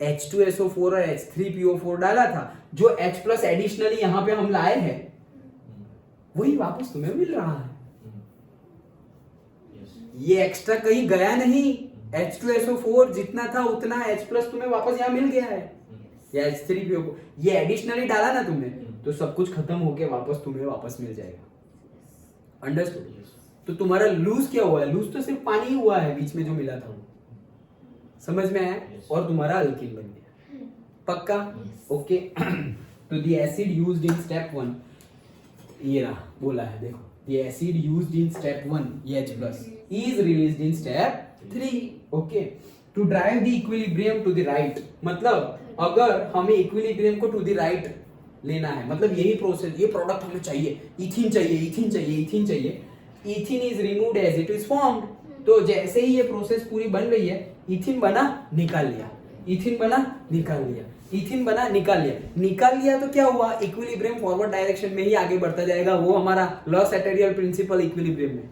H2SO4 और H3PO4 डाला था, जो H प्लस एडिशनली यहाँ पे हम लाए हैं वही वापस तुम्हें मिल रहा है, ये एक्स्ट्रा कहीं गया नहीं, H2SO4 जितना था उतना H प्लस तुम्हें वापस यहाँ मिल गया है, या H3PO को ये एडिशनली डाला ना तुमने, तो सब कुछ खत्म होके वापस तुम्हें वापस मिल जाएगा। अंडरस्टूड? तो तुम्हारा लूज क्या हुआ है? लूज तो सिर्फ पानी ही हुआ है बीच में जो मिला था, समझ में आया? और तुम्हारा अल्कीन बन गया। पक्का? ओके। तो the acid used in step 1 ये रहा, बोला है देखो, the acid used in step 1 ये H plus is released in step 3। Okay, to drive the equilibrium to the right, मतलब अगर हमें इक्विलिब्रियम को टू द राइट लेना है, मतलब यही प्रोसेस, ये प्रोडक्ट हमें चाहिए, इथिन चाहिए, इथिन चाहिए, इथिन चाहिए, ethyne is removed as it is formed, तो जैसे ही ये प्रोसेस पूरी बन रही है, इथिन बना निकाल लिया, इथिन बना निकाल लिया, इथिन बना निकाल लिया, निकाल लिया तो क्या हुआ, इक्विलिब्रियम फॉरवर्ड डायरेक्शन में ही आगे बढ़ता जाएगा, वो हमारा लॉ-सैटेरियल प्रिंसिपल इक्विलिब्रियम में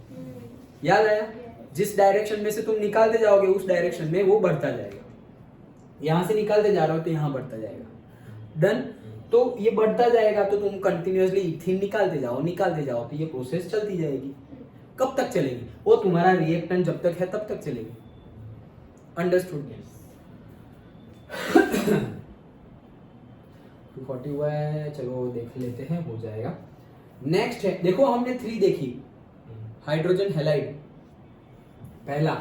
याद आया, जिस डायरेक्शन में से तुम निकालते जाओगे उस डायरेक्शन में वो बढ़ता जाएगा, यहां से निकालते जा रहे हो तो यहां बढ़ता जाएगा। डन? तो ये बढ़ता जाएगा तो तुम कंटिन्यूअसली इथिन निकालते जाओ तो ये प्रोसेस चलती जाएगी। कब तक चलेगी? वो तुम्हारा रिएक्टेंट जब तक है तब तक चलेगी। अंडरस्टूड? 240 हुआ है, चलो देख लेते हैं, हो जाएगा। नेक्स्ट है, देखो हमने 3 देखी, हाइड्रोजन हैलाइड, पहला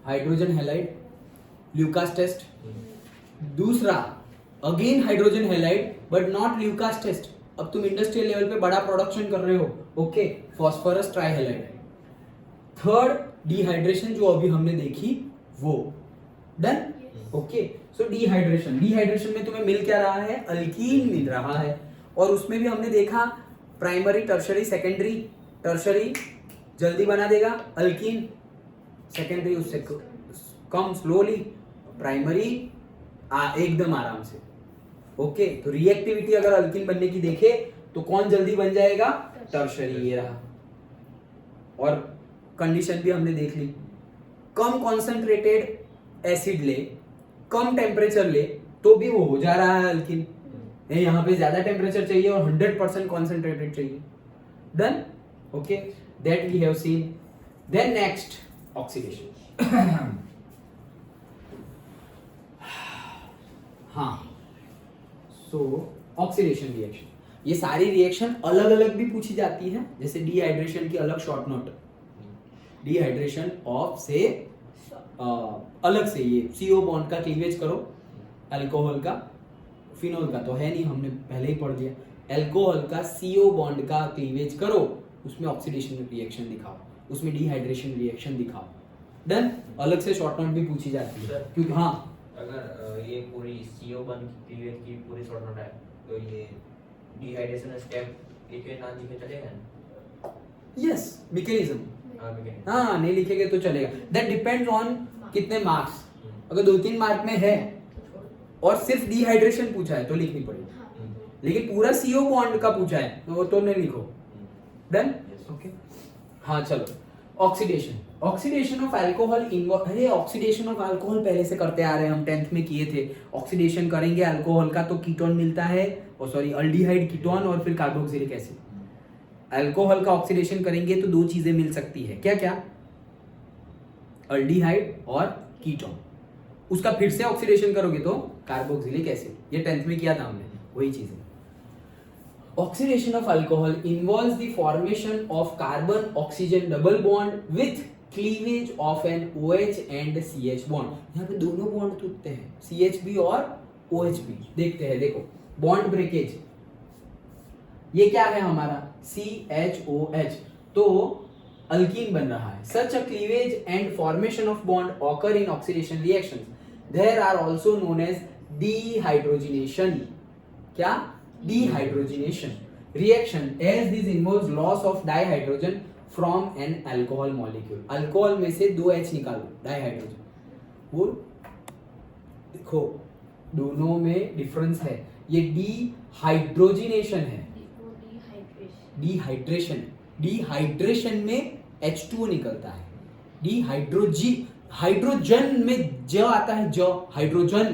हाइड्रोजन हैलाइड ल्यूकास टेस्ट, दूसरा again hydrogen halide but not Lucas test, अब तुम इंडस्ट्रियल लेवल पे बड़ा प्रोडक्शन कर रहे हो, okay, phosphorus trihalide, third dehydration जो अभी हमने देखी वो। डन? ओके, सो डिहाइड्रेशन में तुम्हें मिल क्या रहा है, अल्कीन मिल रहा है, और उसमें भी हमने देखा प्राइमरी, टर्शरी, सेकेंडरी, टर्शरी जल्दी बना देगा अल्कीन, सेकेंडरी उससे कम स्लोली, प्राइमरी एकदम आराम से। ओके, तो रिएक्टिविटी अगर अल्कीन बनने की देखे तो कौन जल्दी बन जाएगा, टर्शरी, ये रहा। और कंडीशन भी हमने देख ली, कम कॉन्सेंट्रेटेड एसिड ले, कम टेम्परेचर ले तो भी वो हो जा रहा है अल्किन। यहाँ पे ज्यादा टेम्परेचर चाहिए और 100% कॉन्सेंट्रेटेड चाहिए। Done, okay, that we have seen. Then next oxidation. हाँ, सो ऑक्सीडेशन रिएक्शन, ये सारी रिएक्शन अलग अलग भी पूछी जाती है, जैसे डिहाइड्रेशन की अलग शॉर्ट नोट, डिहाइड्रेशन ऑफ से अलग से ये CO बॉन्ड का क्लीवेज करो, अल्कोहल का, फिनोल का तो है नहीं, हमने पहले ही पढ़ लिया। अल्कोहल का CO बॉन्ड का क्लीवेज करो, उसमें ऑक्सीडेशन रिएक्शन दिखाओ, उसमें डिहाइड्रेशन रिएक्शन दिखाओ। डन, अलग से शॉर्ट नोट भी पूछी जाती है क्योंकि हाँ, अगर ये पूरी CO बॉन्ड की क्लीवेज की पूरी शॉर्ट नोट है तो ये डिहाइड्रेशन स्टेप एक के नाम लिखे चलेगा? Yes, mechanism, mechanism. हाँ नहीं लिखेंगे तो चलेगा। दैट डिपेंड्स ऑन कितने मार्क्स, अगर 2-3 मार्क में है और सिर्फ डिहाइड्रेशन पूछा है तो लिखनी पड़ेगी, लेकिन पूरा CO बॉन्ड का पूछा है तो वो तो नहीं लिखो। डन, ओके, हाँ चलो, oxidation, oxidation of alcohol involve, अरे ऑक्सीडेशन ऑफ अल्कोहल पहले से करते आ रहे हैं हम, 10th में किए थे। ऑक्सीडेशन करेंगे अल्कोहल का तो कीटोन मिलता है, और सॉरी अल्डिहाइड कीटोन और फिर कार्बोक्सिलिक एसिड। अल्कोहल का ऑक्सीडेशन करेंगे तो 2 चीजें मिल सकती है, क्या क्या? अल्डिहाइड और कीटोन। उसका फिर से ऑक्सीडेशन करोगे तो कार्बोक्सिलिक एसिड, ये 10th में किया था हमने, वही चीज है। Oxidation of alcohol involves the formation of carbon-oxygen double bond with cleavage of an OH and CH bond। यहाँ पे दोनों बॉन्ड टूटते हैं, CHB और OHB। देखते हैं, देखो बॉन्ड ब्रेकेज, ये क्या है हमारा CHOH, तो अल्कीन बन रहा है। Such a cleavage and formation of bond occur in oxidation reactions. There are also known as dehydrogenation। क्या? Dehydrogenation reaction, as this involves loss of dihydrogen from an alcohol molecule। Alcohol में से 2 H निकालो, dihydrogen. वो देखो दोनों में difference है, ये डिहाइड्रोजिनेशन है, डिहाइड्रेशन, डिहाइड्रेशन में H2O निकलता है, हाइड्रोजन में ज आता है, ज हाइड्रोजन,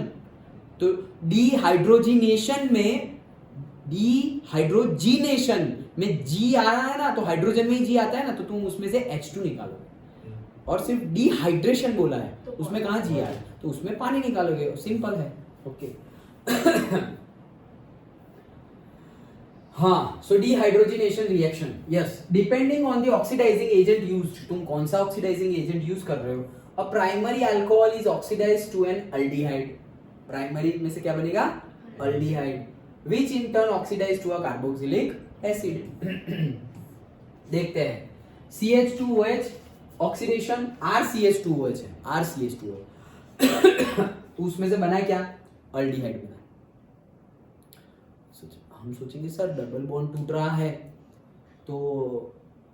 तो डिहाइड्रोजिनेशन में, डिहाइड्रोजिनेशन में जी आ रहा है ना, तो हाइड्रोजन में ही जी आता है ना, तो तुम उसमें से H2 निकालोगे। और सिर्फ डिहाइड्रेशन बोला है, तो उसमें कहाँ जी आ रहा है, तो उसमें पानी निकालोगे, सिंपल है। ओके हाँ, so dehydrogenation reaction, yes, depending on the oxidising agent used, तुम कौन सा ऑक्सीडाइजिंग एजेंट यूज कर रहे हो। A primary alcohol is oxidised to an aldehyde, primary में से क्या बनेगा? Aldehyde, which in turn oxidize to a carboxylic acid। देखते हैं, CH2OH ऑक्सीडेशन RCH2OH है, RCH2OH तो उसमें से बना क्या? अल्डिहाइड बना। हम सोचेंगे सर डबल बॉन्ड टूट रहा है तो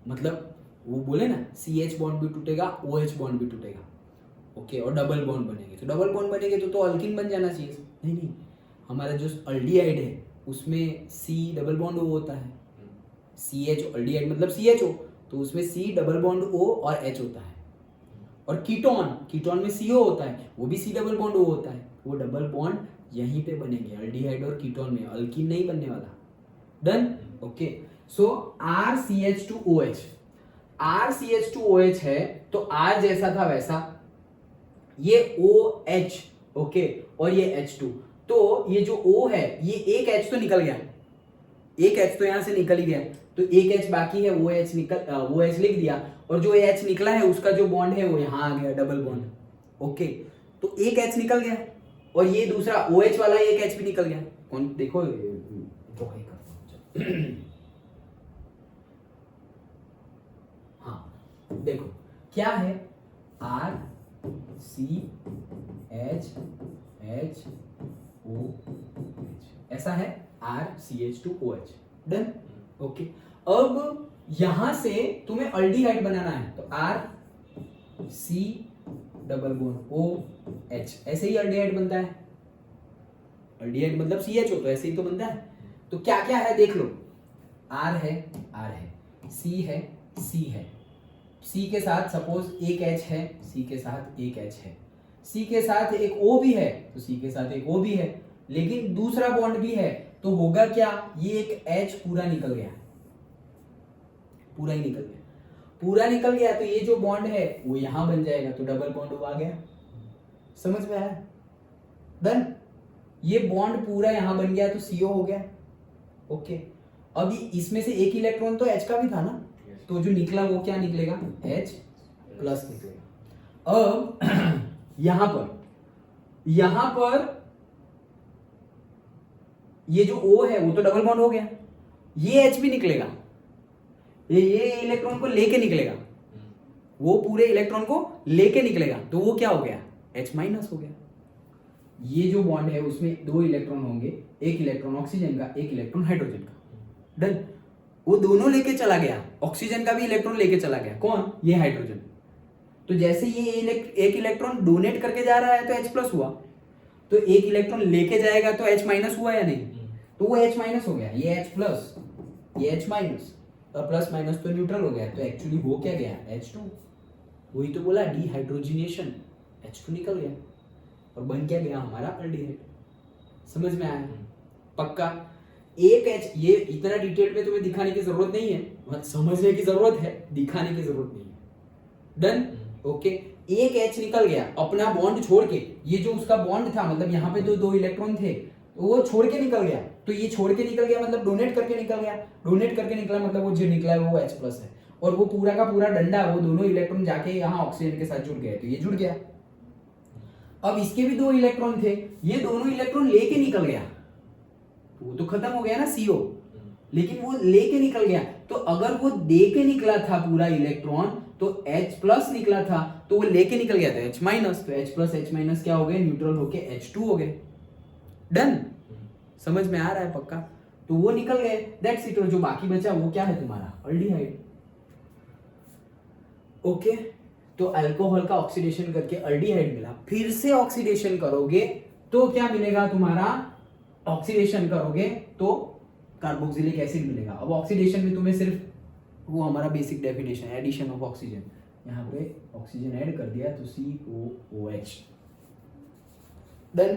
मतलब वो बोले ना CH बॉन्ड भी टूटेगा, OH बॉन्ड भी टूटेगा, ओके, और डबल बॉन्ड बनेंगे, तो डबल बॉन्ड बनेंगे तो अल्किन बन जाना चाहिए। नहीं नहीं, हमारा जो अल्डिहाइड है उसमें C डबल बॉन्ड O होता है, CH अल्डिहाइड मतलब CHO, तो उसमें C डबल बॉन्ड O और H होता है। और कीटोन, कीटोन में CO होता है, वो भी C डबल बॉन्ड O होता है, वो डबल बॉन्ड यहीं पे बनेंगे अल्डिहाइड और कीटोन में, अल्कीन नहीं बनने वाला। डन, ओके, सो RCH2OH, RCH2OH है तो R जैसा था वैसा, ये OH, ओके, और ये H2, तो ये जो O है, ये एक H तो निकल गया, एक H तो यहां से निकल ही गया, तो एक H बाकी है, वो H निकल, वो H लिख दिया, और जो H निकला है उसका जो बॉन्ड है वो यहां आ गया, डबल बॉन्ड, ओके, तो एक H निकल गया, और ये दूसरा OH वाला एक H भी निकल गया। कौन देखो हाँ देखो क्या है, R C H H O H, ऐसा है RCH2OH। डन, ओके, अब यहां से तुम्हें अल्डिहाइड बनाना है तो R C double bond OH, ऐसे ही अल्डिहाइड बनता है, अल्डिहाइड मतलब CHO, तो ऐसे ही तो बनता है। तो क्या क्या है देख लो, R है, C है, सी के साथ सपोज एक एच है, सी के साथ एक एच है, सी के साथ एक ओ भी है, तो सी के साथ एक ओ भी है, लेकिन दूसरा बॉन्ड भी है, तो होगा क्या, ये एक एच पूरा निकल गया, पूरा ही निकल गया, पूरा निकल गया, तो ये जो बॉन्ड है वो यहां बन जाएगा, तो डबल बॉन्ड आ गया। समझ में आया? डन। ये बॉन्ड पूरा यहां बन गया, तो सीओ हो गया। ओके, अभी इसमें से एक इलेक्ट्रॉन तो एच का भी था ना, तो जो निकला वो क्या निकलेगा, एच प्लस निकलेगा। अब यहां पर ये जो O है वो तो डबल बॉन्ड हो गया, ये H भी निकलेगा, ये इलेक्ट्रॉन को लेके निकलेगा, वो पूरे इलेक्ट्रॉन को लेके निकलेगा, तो वो क्या हो गया, H माइनस हो गया। ये जो बॉन्ड है उसमें दो इलेक्ट्रॉन होंगे, एक इलेक्ट्रॉन ऑक्सीजन का, एक इलेक्ट्रॉन हाइड्रोजन का। डन। वो दोनों लेके चला गया, ऑक्सीजन का भी इलेक्ट्रॉन लेके चला गया, कौन, ये हाइड्रोजन। तो जैसे ये एक इलेक्ट्रॉन डोनेट करके जा रहा है तो H प्लस हुआ, तो एक इलेक्ट्रॉन लेके जाएगा तो H माइनस हुआ या नहीं, तो वो H माइनस हो गया, ये H प्लस, ये H माइनस, और प्लस माइनस तो न्यूट्रल हो गया, तो एक्चुअली हो क्या गया, H2। वही तो बोला डिहाइड्रोजिनेशन, H2 निकल गया और बन क्या गया हमारा अल्डिहाइड। समझ में आया? पक्का? एक H, ये इतना डिटेल में तुम्हें दिखाने की जरूरत नहीं है, मतलब समझने की जरूरत है, दिखाने की जरूरत नहीं है। डन। ओके, एक H निकल गया अपना बॉन्ड छोड़ के, ये जो उसका बॉन्ड था, मतलब यहाँ पे दो इलेक्ट्रॉन थे, तो वो छोड़ के निकल गया, तो ये छोड़ के निकल गया मतलब डोनेट करके निकल गया, डोनेट करके निकला मतलब वो जो निकला है वो H प्लस है, और वो पूरा का पूरा डंडा, वो दोनों इलेक्ट्रॉन जाके यहाँ ऑक्सीजन के साथ जुड़ गए, तो ये जुड़ गया। अब इसके भी दो इलेक्ट्रॉन थे, ये दोनों इलेक्ट्रॉन लेके निकल गया, वो तो खत्म हो गया ना CO, लेकिन वो लेके निकल गया, तो अगर वो दे के निकला था पूरा इलेक्ट्रॉन तो H प्लस निकला था, तो वो लेके निकल गया था H माइनस, तो H प्लस H माइनस क्या हो गए, न्यूट्रल होके H2 हो गए। डन। समझ में आ रहा है? पक्का? तो वो निकल गए, दैट्स इट। और जो बाकी बचा वो क्या है तुम्हारा, अल्डिहाइड। ओके, तो अल्कोहल का ऑक्सीडेशन करके अल्डिहाइड मिला, फिर से ऑक्सीडेशन करोगे तो क्या मिलेगा तुम्हारा, ऑक्सीडेशन करोगे तो कार्बोक्सिलिक एसिड मिलेगा। अब ऑक्सीडेशन में तुम्हें सिर्फ वो हमारा बेसिक डेफिनेशन है, एडिशन ऑफ ऑक्सीजन, यहाँ पे ऑक्सीजन ऐड कर दिया तो COOH। डन।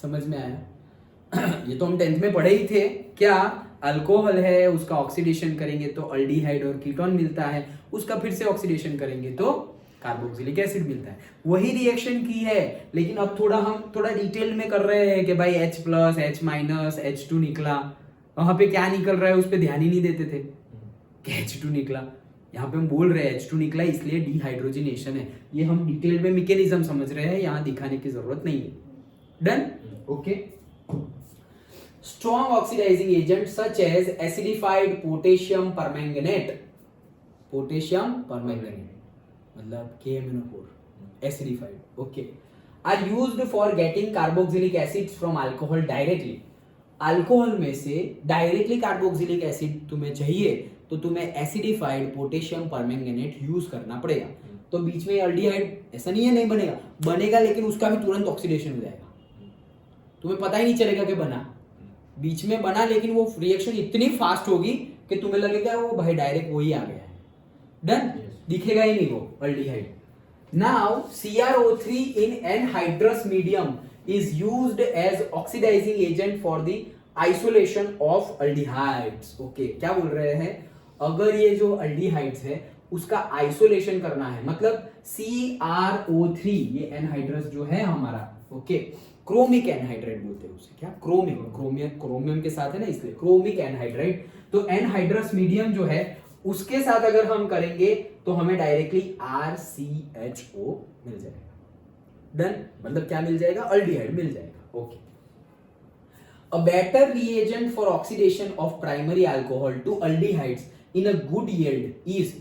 समझ में आया? ये तो हम 10th में पढ़े ही थे, क्या अल्कोहल है उसका ऑक्सीडेशन करेंगे तो अल्डिहाइड और कीटोन मिलता है, उसका फिर से ऑक्सीडेशन करेंगे तो कार्बोक्सिलिक एसिड मिलता है। वही रिएक्शन की है, लेकिन अब हम थोड़ा डिटेल में कर रहे हैं कि भाई H plus H minus H2 निकला, वहां पे क्या निकल रहा है उस पर ध्यान ही नहीं देते थे कि H2 निकला, यहाँ पे हम बोल रहे हैं H2 निकला इसलिए डिहाइड्रोजिनेशन है, ये हम डिटेल में मैकेनिज्म समझ रहे हैं, यहाँ दिखाने की जरूरत नहीं है। Done. Okay, strong oxidizing agents such as acidified potassium permanganate मतलब KMnO4 acidified, okay, are used for getting carboxylic acids from alcohol directly। Alcohol में से डायरेक्टली कार्बोक्सिलिक एसिड तुम्हें चाहिए तो तुम्हें एसिडिफाइड पोटेशियम परमैंगनेट यूज करना पड़ेगा। तो बीच में अल्डिहाइड ऐसा नहीं है नहीं बनेगा, बनेगा लेकिन उसका भी तुरंत ऑक्सीडेशन हो जाएगा, तुम्हें पता ही नहीं चलेगा कि बना, बीच में बना लेकिन वो रिएक्शन इतनी फास्ट होगी कि तुम्हें लगेगा वो भाई डायरेक्ट वही आ गया है। डन। दिखेगा ही नहीं वो aldehyde. Now CrO3 in anhydrous medium is used as oxidizing agent for the isolation of aldehydes। Okay, क्या बोल रहे हैं, अगर ये जो अल्डिहाइड्स है उसका आइसोलेशन करना है, मतलब CrO3 ये एनहाइड्रस जो है हमारा, ओके, क्रोमिक एनहाइड्राइड बोलते हैं उसे, क्या क्रोमियम के साथ है ना इसलिए क्रोमिक एनहाइड्राइड। तो एनहाइड्रस मीडियम जो है उसके साथ अगर हम करेंगे तो हमें डायरेक्टली RCHO मिल जाएगा। डन। मतलब क्या मिल जाएगा, अल्डिहाइड मिल जाएगा। Okay, a better reagent for oxidation of primary alcohol to aldehydes in a good yield is,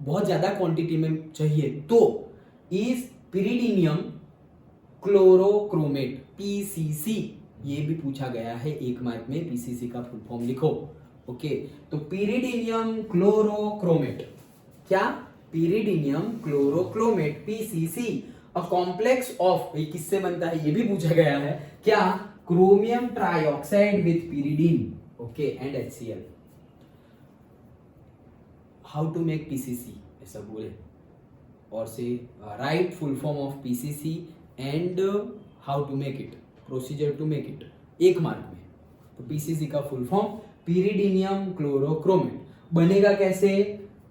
बहुत ज्यादा क्वांटिटी में चाहिए तो, इज पिरिडीनियम क्लोरोक्रोमेट PCC। ये भी पूछा गया है 1 मार्क में, PCC का फुल फॉर्म लिखो। ओके, तो पिरिडीनियम क्लोरोक्रोमेट, क्या, pyridinium chlorochromate PCC, a complex of, ये किससे बनता है ये भी पूछा गया है, क्या, chromium trioxide with pyridine, okay, and HCl। How to make PCC, ऐसा बोले, और से write full form of PCC and how to make it, procedure to make it, 1 mark में। तो पीसीसी का फुल फॉर्म पिरिडीनियम क्लोरोक्रोमेट बनेगा कैसे,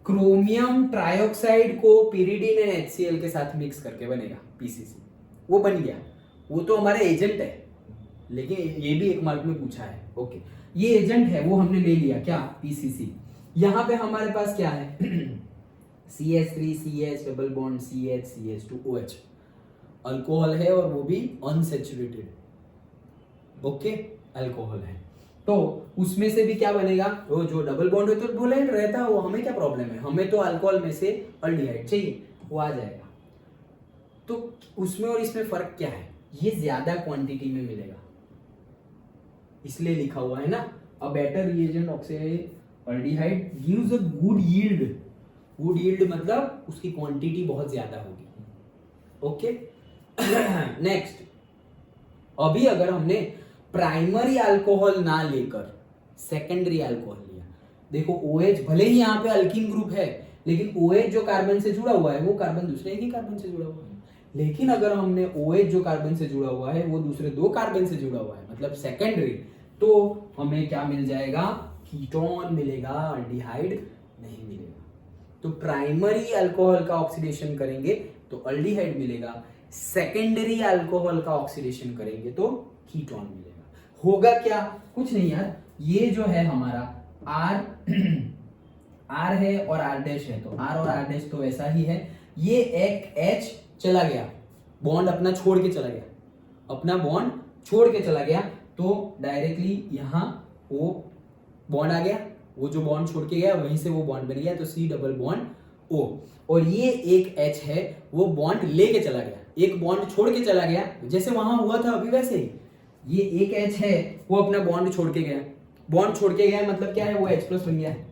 क्रोमियम ट्राइऑक्साइड को पिरिडीन एंड HCl के साथ मिक्स करके बनेगा पीसीसी। वो बन गया, वो तो हमारा एजेंट है, लेकिन ये भी 1 मार्क में पूछा है। ओके, ये एजेंट है वो हमने ले लिया, क्या, पीसीसी। यहाँ पे हमारे पास क्या है CH3CH double bond CH2OH, alcohol है और वो भी अनसैचुरेटेड, ओके, अल्कोहल है। तो उसमें से भी क्या बनेगा, वो जो डबल बॉन्ड है तो बोले रहता है वो, हमें क्या प्रॉब्लम है, हमें तो अल्कोहल में से अल्डिहाइड चाहिए, वो आ जाएगा। तो उसमें और इसमें फर्क क्या है, ये ज्यादा क्वांटिटी में मिलेगा इसलिए लिखा हुआ है ना, a better reagent oxidise aldehyde gives a good yield. Good yield मतलब उसकी क्वांटिटी बहुत ज्यादा होगी, ओके। नेक्स्ट, अभी अगर हमने प्राइमरी अल्कोहल ना लेकर सेकेंडरी अल्कोहल लिया, देखो OH भले ही यहाँ पे अल्कीन ग्रुप है, लेकिन OH जो कार्बन से जुड़ा हुआ है वो कार्बन दूसरे ही कार्बन से जुड़ा हुआ है। लेकिन अगर हमने OH जो कार्बन से जुड़ा हुआ है वो दूसरे 2 कार्बन से जुड़ा हुआ है, मतलब सेकेंडरी, तो हमें क्या मिल जाएगा, कीटोन मिलेगा, अल्डिहाइड नहीं मिलेगा। तो प्राइमरी अल्कोहल का ऑक्सीडेशन करेंगे तो अल्डिहाइड मिलेगा, सेकेंडरी अल्कोहल का ऑक्सीडेशन करेंगे तो कीटोन मिलेगा। होगा क्या, कुछ नहीं यार, ये जो है हमारा R है और R डैश है, तो R और R डैश तो वैसा ही है। ये एक H चला गया, बॉन्ड अपना छोड़ के चला गया, अपना बॉन्ड छोड़ के चला गया, तो डायरेक्टली यहाँ वो बॉन्ड आ गया, वो जो बॉन्ड छोड़ के गया वहीं से वो बॉन्ड बन गया, तो C डबल बॉन्ड O। और ये एक H है, वो बॉन्ड लेके चला गया, एक बॉन्ड छोड़ के चला गया, जैसे वहां हुआ था अभी वैसे ही। ये एक H है, वो अपना बॉन्ड छोड़ के गया, बॉन्ड छोड़ के गया मतलब क्या है, वो H प्लस बन गया है।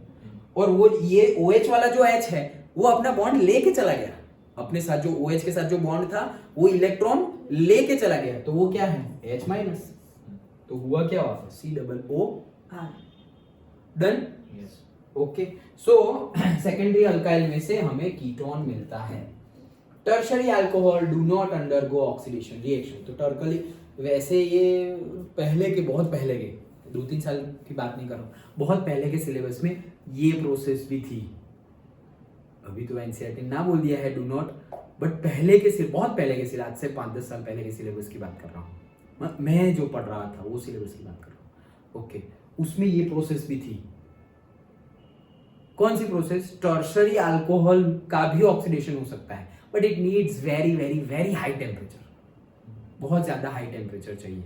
और वो ये OH वाला जो H है वो अपना बॉन्ड लेके चला गया, अपने साथ जो OH के साथ जो बॉन्ड था वो इलेक्ट्रॉन लेके चला गया, तो वो क्या है, H माइनस। तो हुआ क्या हुआ, C double O R। Done, okay. So secondary alkyl में से हमें कीटोन मिलता है। Tertiary alcohol do not undergo oxidation reaction. तो टर्कली वैसे ये पहले के, बहुत पहले के, 2-3 साल की बात नहीं कर रहा हूँ, बहुत पहले के सिलेबस में ये प्रोसेस भी थी। अभी तो एनसीईआरटी ना बोल दिया है डू नॉट, बट पहले के बहुत पहले के सिलेबस, आज से 5-10 साल पहले के सिलेबस की बात कर रहा हूँ मैं, जो पढ़ रहा था वो सिलेबस की बात कर रहा हूँ, ओके। उसमें ये प्रोसेस भी थी। कौन सी प्रोसेस, टर्शरी अल्कोहल का भी ऑक्सीडेशन हो सकता है, but it needs very very very high temperature, बहुत ज्यादा हाई टेम्परेचर चाहिए,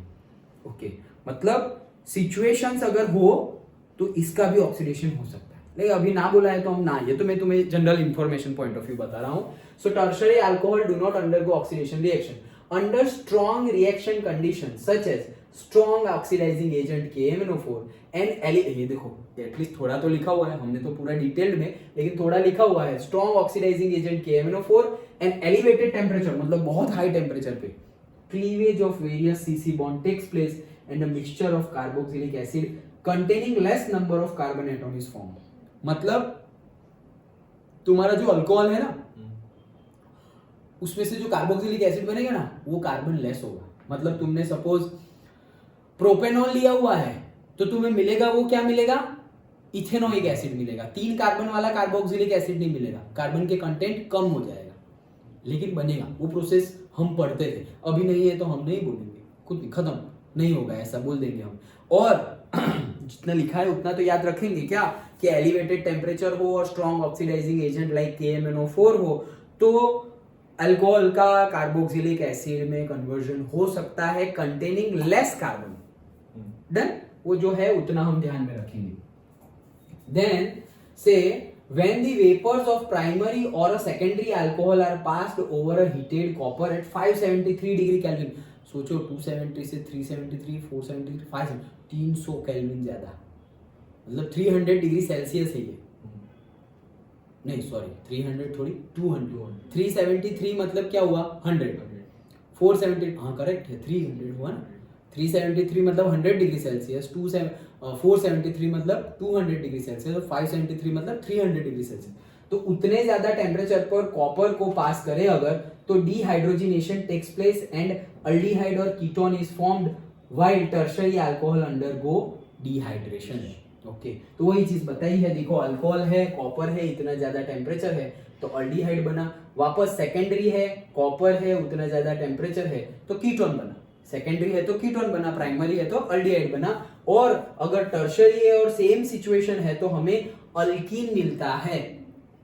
ओके। मतलब सिचुएशंस अगर हो तो इसका भी ऑक्सीडेशन हो सकता है, लेकिन अभी ना बोला है तो हम ना, ये तो मैं तुम्हें general information point of view बता रहा हूं। So tertiary alcohol do not undergo oxidation reaction under strong reaction condition such as strong oxidising agent KMnO4 and ये देखो एटलीस्ट थोड़ा तो लिखा हुआ है, हमने तो पूरा डिटेल्ड में, लेकिन थोड़ा लिखा हुआ है, strong oxidising agent KMnO4 and elevated temperature, मतलब बहुत हाई टेम्परेचर पे cleavage of various CC bond takes place and a mixture of carboxylic acid containing less number of carbon atom is formed। मतलब तुम्हारा जो अल्कोहल है ना, उसमें से जो कार्बोक्सिलिक एसिड बनेगा ना वो कार्बन लेस होगा। मतलब तुमने सपोज प्रोपेनॉल लिया हुआ है तो तुम्हें मिलेगा वो क्या मिलेगा, इथेनोइक एसिड मिलेगा, 3 कार्बन वाला कार्बोक्सिलिक एसिड नहीं मिलेगा, कार्बन के कंटेंट कम हो जाएगा, लेकिन बनेगा। वो प्रोसेस हम पढ़ते थे, अभी नहीं है तो हम नहीं बोलेंगे, कुछ खत्म नहीं होगा ऐसा बोल देंगे हम। और जितना लिखा है उतना तो याद रखेंगे क्या, कि एलिवेटेड टेम्परेचर हो और strong oxidising agent like KMnO4 हो तो अल्कोहल का कार्बोक्सिलिक एसिड में कन्वर्जन हो सकता है कंटेनिंग लेस कार्बन। डन, वो जो है उतना हम ध्यान में रखेंगे। देन से when the vapors of primary or a secondary alcohol are passed over a heated copper at 573 degree Kelvin, सोचो 270 से 373, 473, 500, 300 केल्विन ज्यादा, मतलब 300 डिग्री सेल्सियस है ये, नहीं सॉरी 300 थोड़ी 200, 373 मतलब क्या हुआ 100, 470 हाँ करेक्ट है 300 हुआ ना, 373 मतलब 100 डिग्री सेल्सियस, 473 मतलब 200 डिग्री सेल्सियस और 573 मतलब 300 डिग्री सेल्सियस। तो उतने ज्यादा टेम्परेचर पर कॉपर को पास करे अगर, तो dehydrogenation takes place and aldehyde और ketone is formed while tertiary alcohol undergo dehydration. Okay, तो वही चीज बताई है, देखो अल्कोहल है, कॉपर है, इतना ज्यादा टेम्परेचर है तो अल्डिहाइड बना, वापस सेकेंडरी है, कॉपर है, उतना ज्यादा टेम्परेचर है तो कीटोन बना, सेकेंडरी है तो कीटोन बना, प्राइमरी है तो अल्डिहाइड बना, और अगर टर्शियरी है और सेम सिचुएशन है तो हमें अल्कीन मिलता है।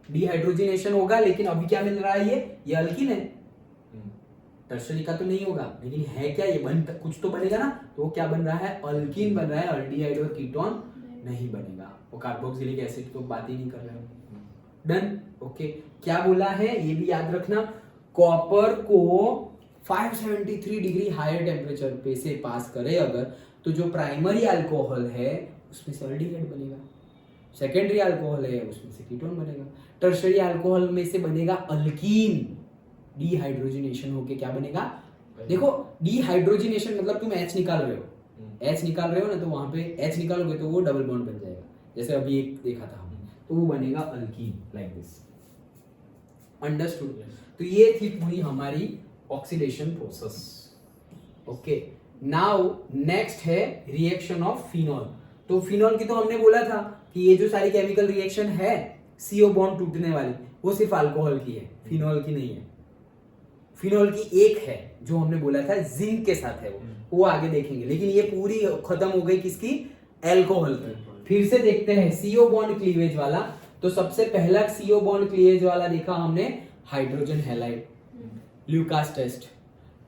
डिहाइड्रोजिनेशन होगा लेकिन अभी क्या मिल रहा है, ये अल्कीन है, टर्शियरी का तो नहीं होगा, लेकिन है क्या, ये बन कुछ तो बनेगा ना, तो वो क्या बन रहा है, अल्कीन बन रहा है, अल्डिहाइड और कीटोन नहीं बनेगा। वो कार्बोक्सिलिक एसिड तो बात ही नहीं कर रहे हो। डन। ओके, क्या बोला है ये भी याद रखना, कॉपर को 573 डिग्री हायर टेम्परेचर पे से पास करे अगर, तो जो प्राइमरी अल्कोहल है उसमें से अल्डिहाइड बनेगा, सेकेंडरी अल्कोहल है उसमें से कीटोन बनेगा, टर्शियरी अल्कोहल में से बनेगा अल्कीन, डिहाइड्रोजिनेशन होके क्या बनेगा, देखो डिहाइड्रोजिनेशन मतलब तुम H निकाल रहे हो, H निकाल रहे हो ना, तो वहां पे H निकालोगे तो वो डबल बॉन्ड बन जाएगा, जैसे अभी एक देखा था हमने, तो वो बनेगा अल्कीन लाइक दिस। अंडरस्टूड? तो ये थी पूरी हमारी oxidation process. Okay, now next है रिएक्शन ऑफ फिनॉल। तो फिनॉल की तो हमने बोला था कि ये जो सारी केमिकल रिएक्शन है CO बॉन्ड टूटने वाली, वो सिर्फ अल्कोहल की है, फिनॉल की नहीं है। फिनॉल की एक है जो हमने बोला था जिंक के साथ है, वो आगे देखेंगे, लेकिन ये पूरी खत्म हो गई किसकी, अल्कोहल की। फिर से देखते हैं CO बॉन्ड क्लीवेज वाला। तो सबसे पहला CO बॉन्ड क्लीवेज वाला देखा हमने हाइड्रोजन हैलाइड, ल्यूकास टेस्ट।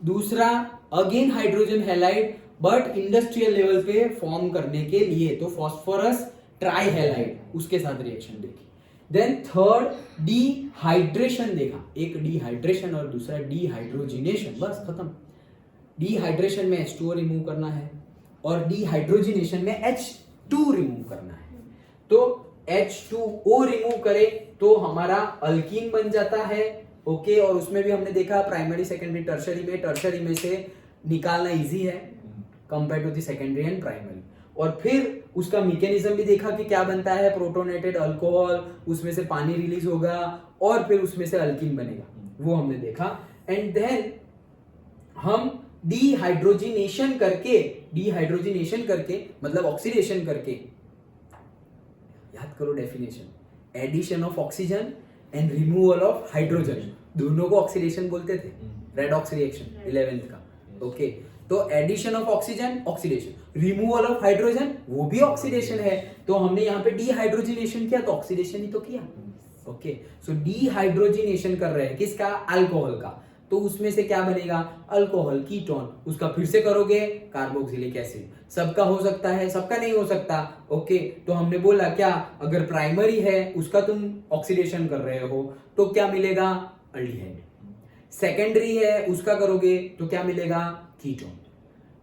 दूसरा again hydrogen halide but industrial level पे फॉर्म करने के लिए, तो फास्फोरस ट्राइहैलाइड, उसके साथ रिएक्शन देखी। देन थर्ड डिहाइड्रेशन देखा, एक डिहाइड्रेशन और दूसरा डिहाइड्रोजिनेशन, बस खत्म। डिहाइड्रेशन में H2O रिमूव करना है और डिहाइड्रोजिनेशन में H2 रिमूव करना है। तो H2O रिमूव करे तो हमारा अल्कीन बन जाता है। ओके, और उसमें भी हमने देखा प्राइमरी सेकेंडरी टर्शरी में से निकालना इजी है compare to the secondary and primary. और फिर उसका मैकेनिज्म भी देखा कि क्या बनता है, प्रोटोनेटेड अल्कोहल, उसमें से पानी रिलीज होगा और फिर उसमें से अल्कीन बनेगा, वो हमने देखा। एंड देन हम डिहाइड्रोजिनेशन करके मतलब ऑक्सीडेशन करके, याद करो definition, addition of oxygen and removal of hydrogen, दोनों को ऑक्सीडेशन बोलते थे, रेडॉक्स रिएक्शन 11th का। ओके, तो addition of oxygen oxidation, removal of hydrogen वो भी ऑक्सीडेशन है। तो हमने यहाँ पे डिहाइड्रोजिनेशन किया तो ऑक्सीडेशन ही तो किया। ओके, सो डिहाइड्रोजिनेशन कर रहे हैं किसका, अल्कोहल का, तो उसमें से क्या बनेगा, अल्कोहल कीटोन, उसका फिर से करोगे कार्बोक्सिलिक एसिड। सबका हो सकता है, सबका नहीं हो सकता। ओके, तो हमने बोला क्या, अगर प्राइमरी है उसका तुम ऑक्सीडेशन कर रहे हो तो क्या मिलेगा, अल्डिहाइड। सेकेंडरी है उसका करोगे तो क्या मिलेगा, कीटोन।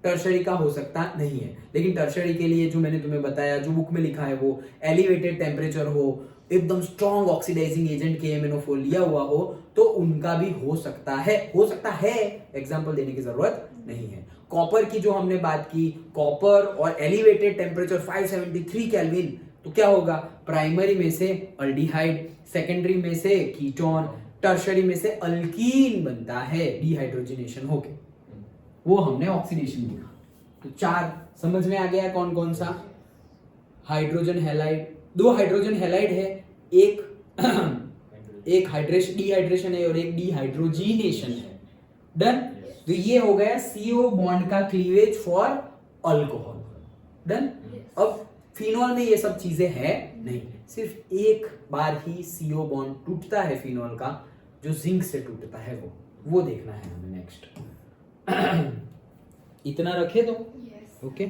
टर्शरी का हो सकता नहीं है, लेकिन टर्शरी के लिए जो मैंने तुम्हें बताया, जो बुक में लिखा है, वो एलिवेटेड टेम्परेचर हो, एकदम स्ट्रॉन्ग ऑक्सीडाइजिंग एजेंट KMnO4 लिया हुआ हो, तो उनका भी हो सकता है एग्जांपल देने की जरूरत नहीं है। कॉपर की जो हमने बात की, कॉपर और एलिवेटेड टेम्परेचर 573 केल्विन, तो क्या होगा, प्राइमरी में से अल्डिहाइड, सेकेंडरी में से कीटोन, टर्शरी में से अल्कीन बनता है डिहाइड्रोजिनेशन होके, वो हमने ऑक्सीडेशन देखा। तो 4 समझ में आ गया कौन कौन सा, हाइड्रोजन हैलाइड, 2 हाइड्रोजन हैलाइड है, एक डिहाइड्रेशन है और एक डिहाइड्रोजिनेशन है। डन। तो ये हो गया CO बॉन्ड का क्लीवेज फॉर अल्कोहल। डन। अब फिनॉल में ये सब चीजें है नहीं, सिर्फ एक बार ही CO बॉन्ड टूटता है फिनॉल का, जो जिंक से टूटता है, वो देखना है हमें नेक्स्ट। इतना रखे तो ओके।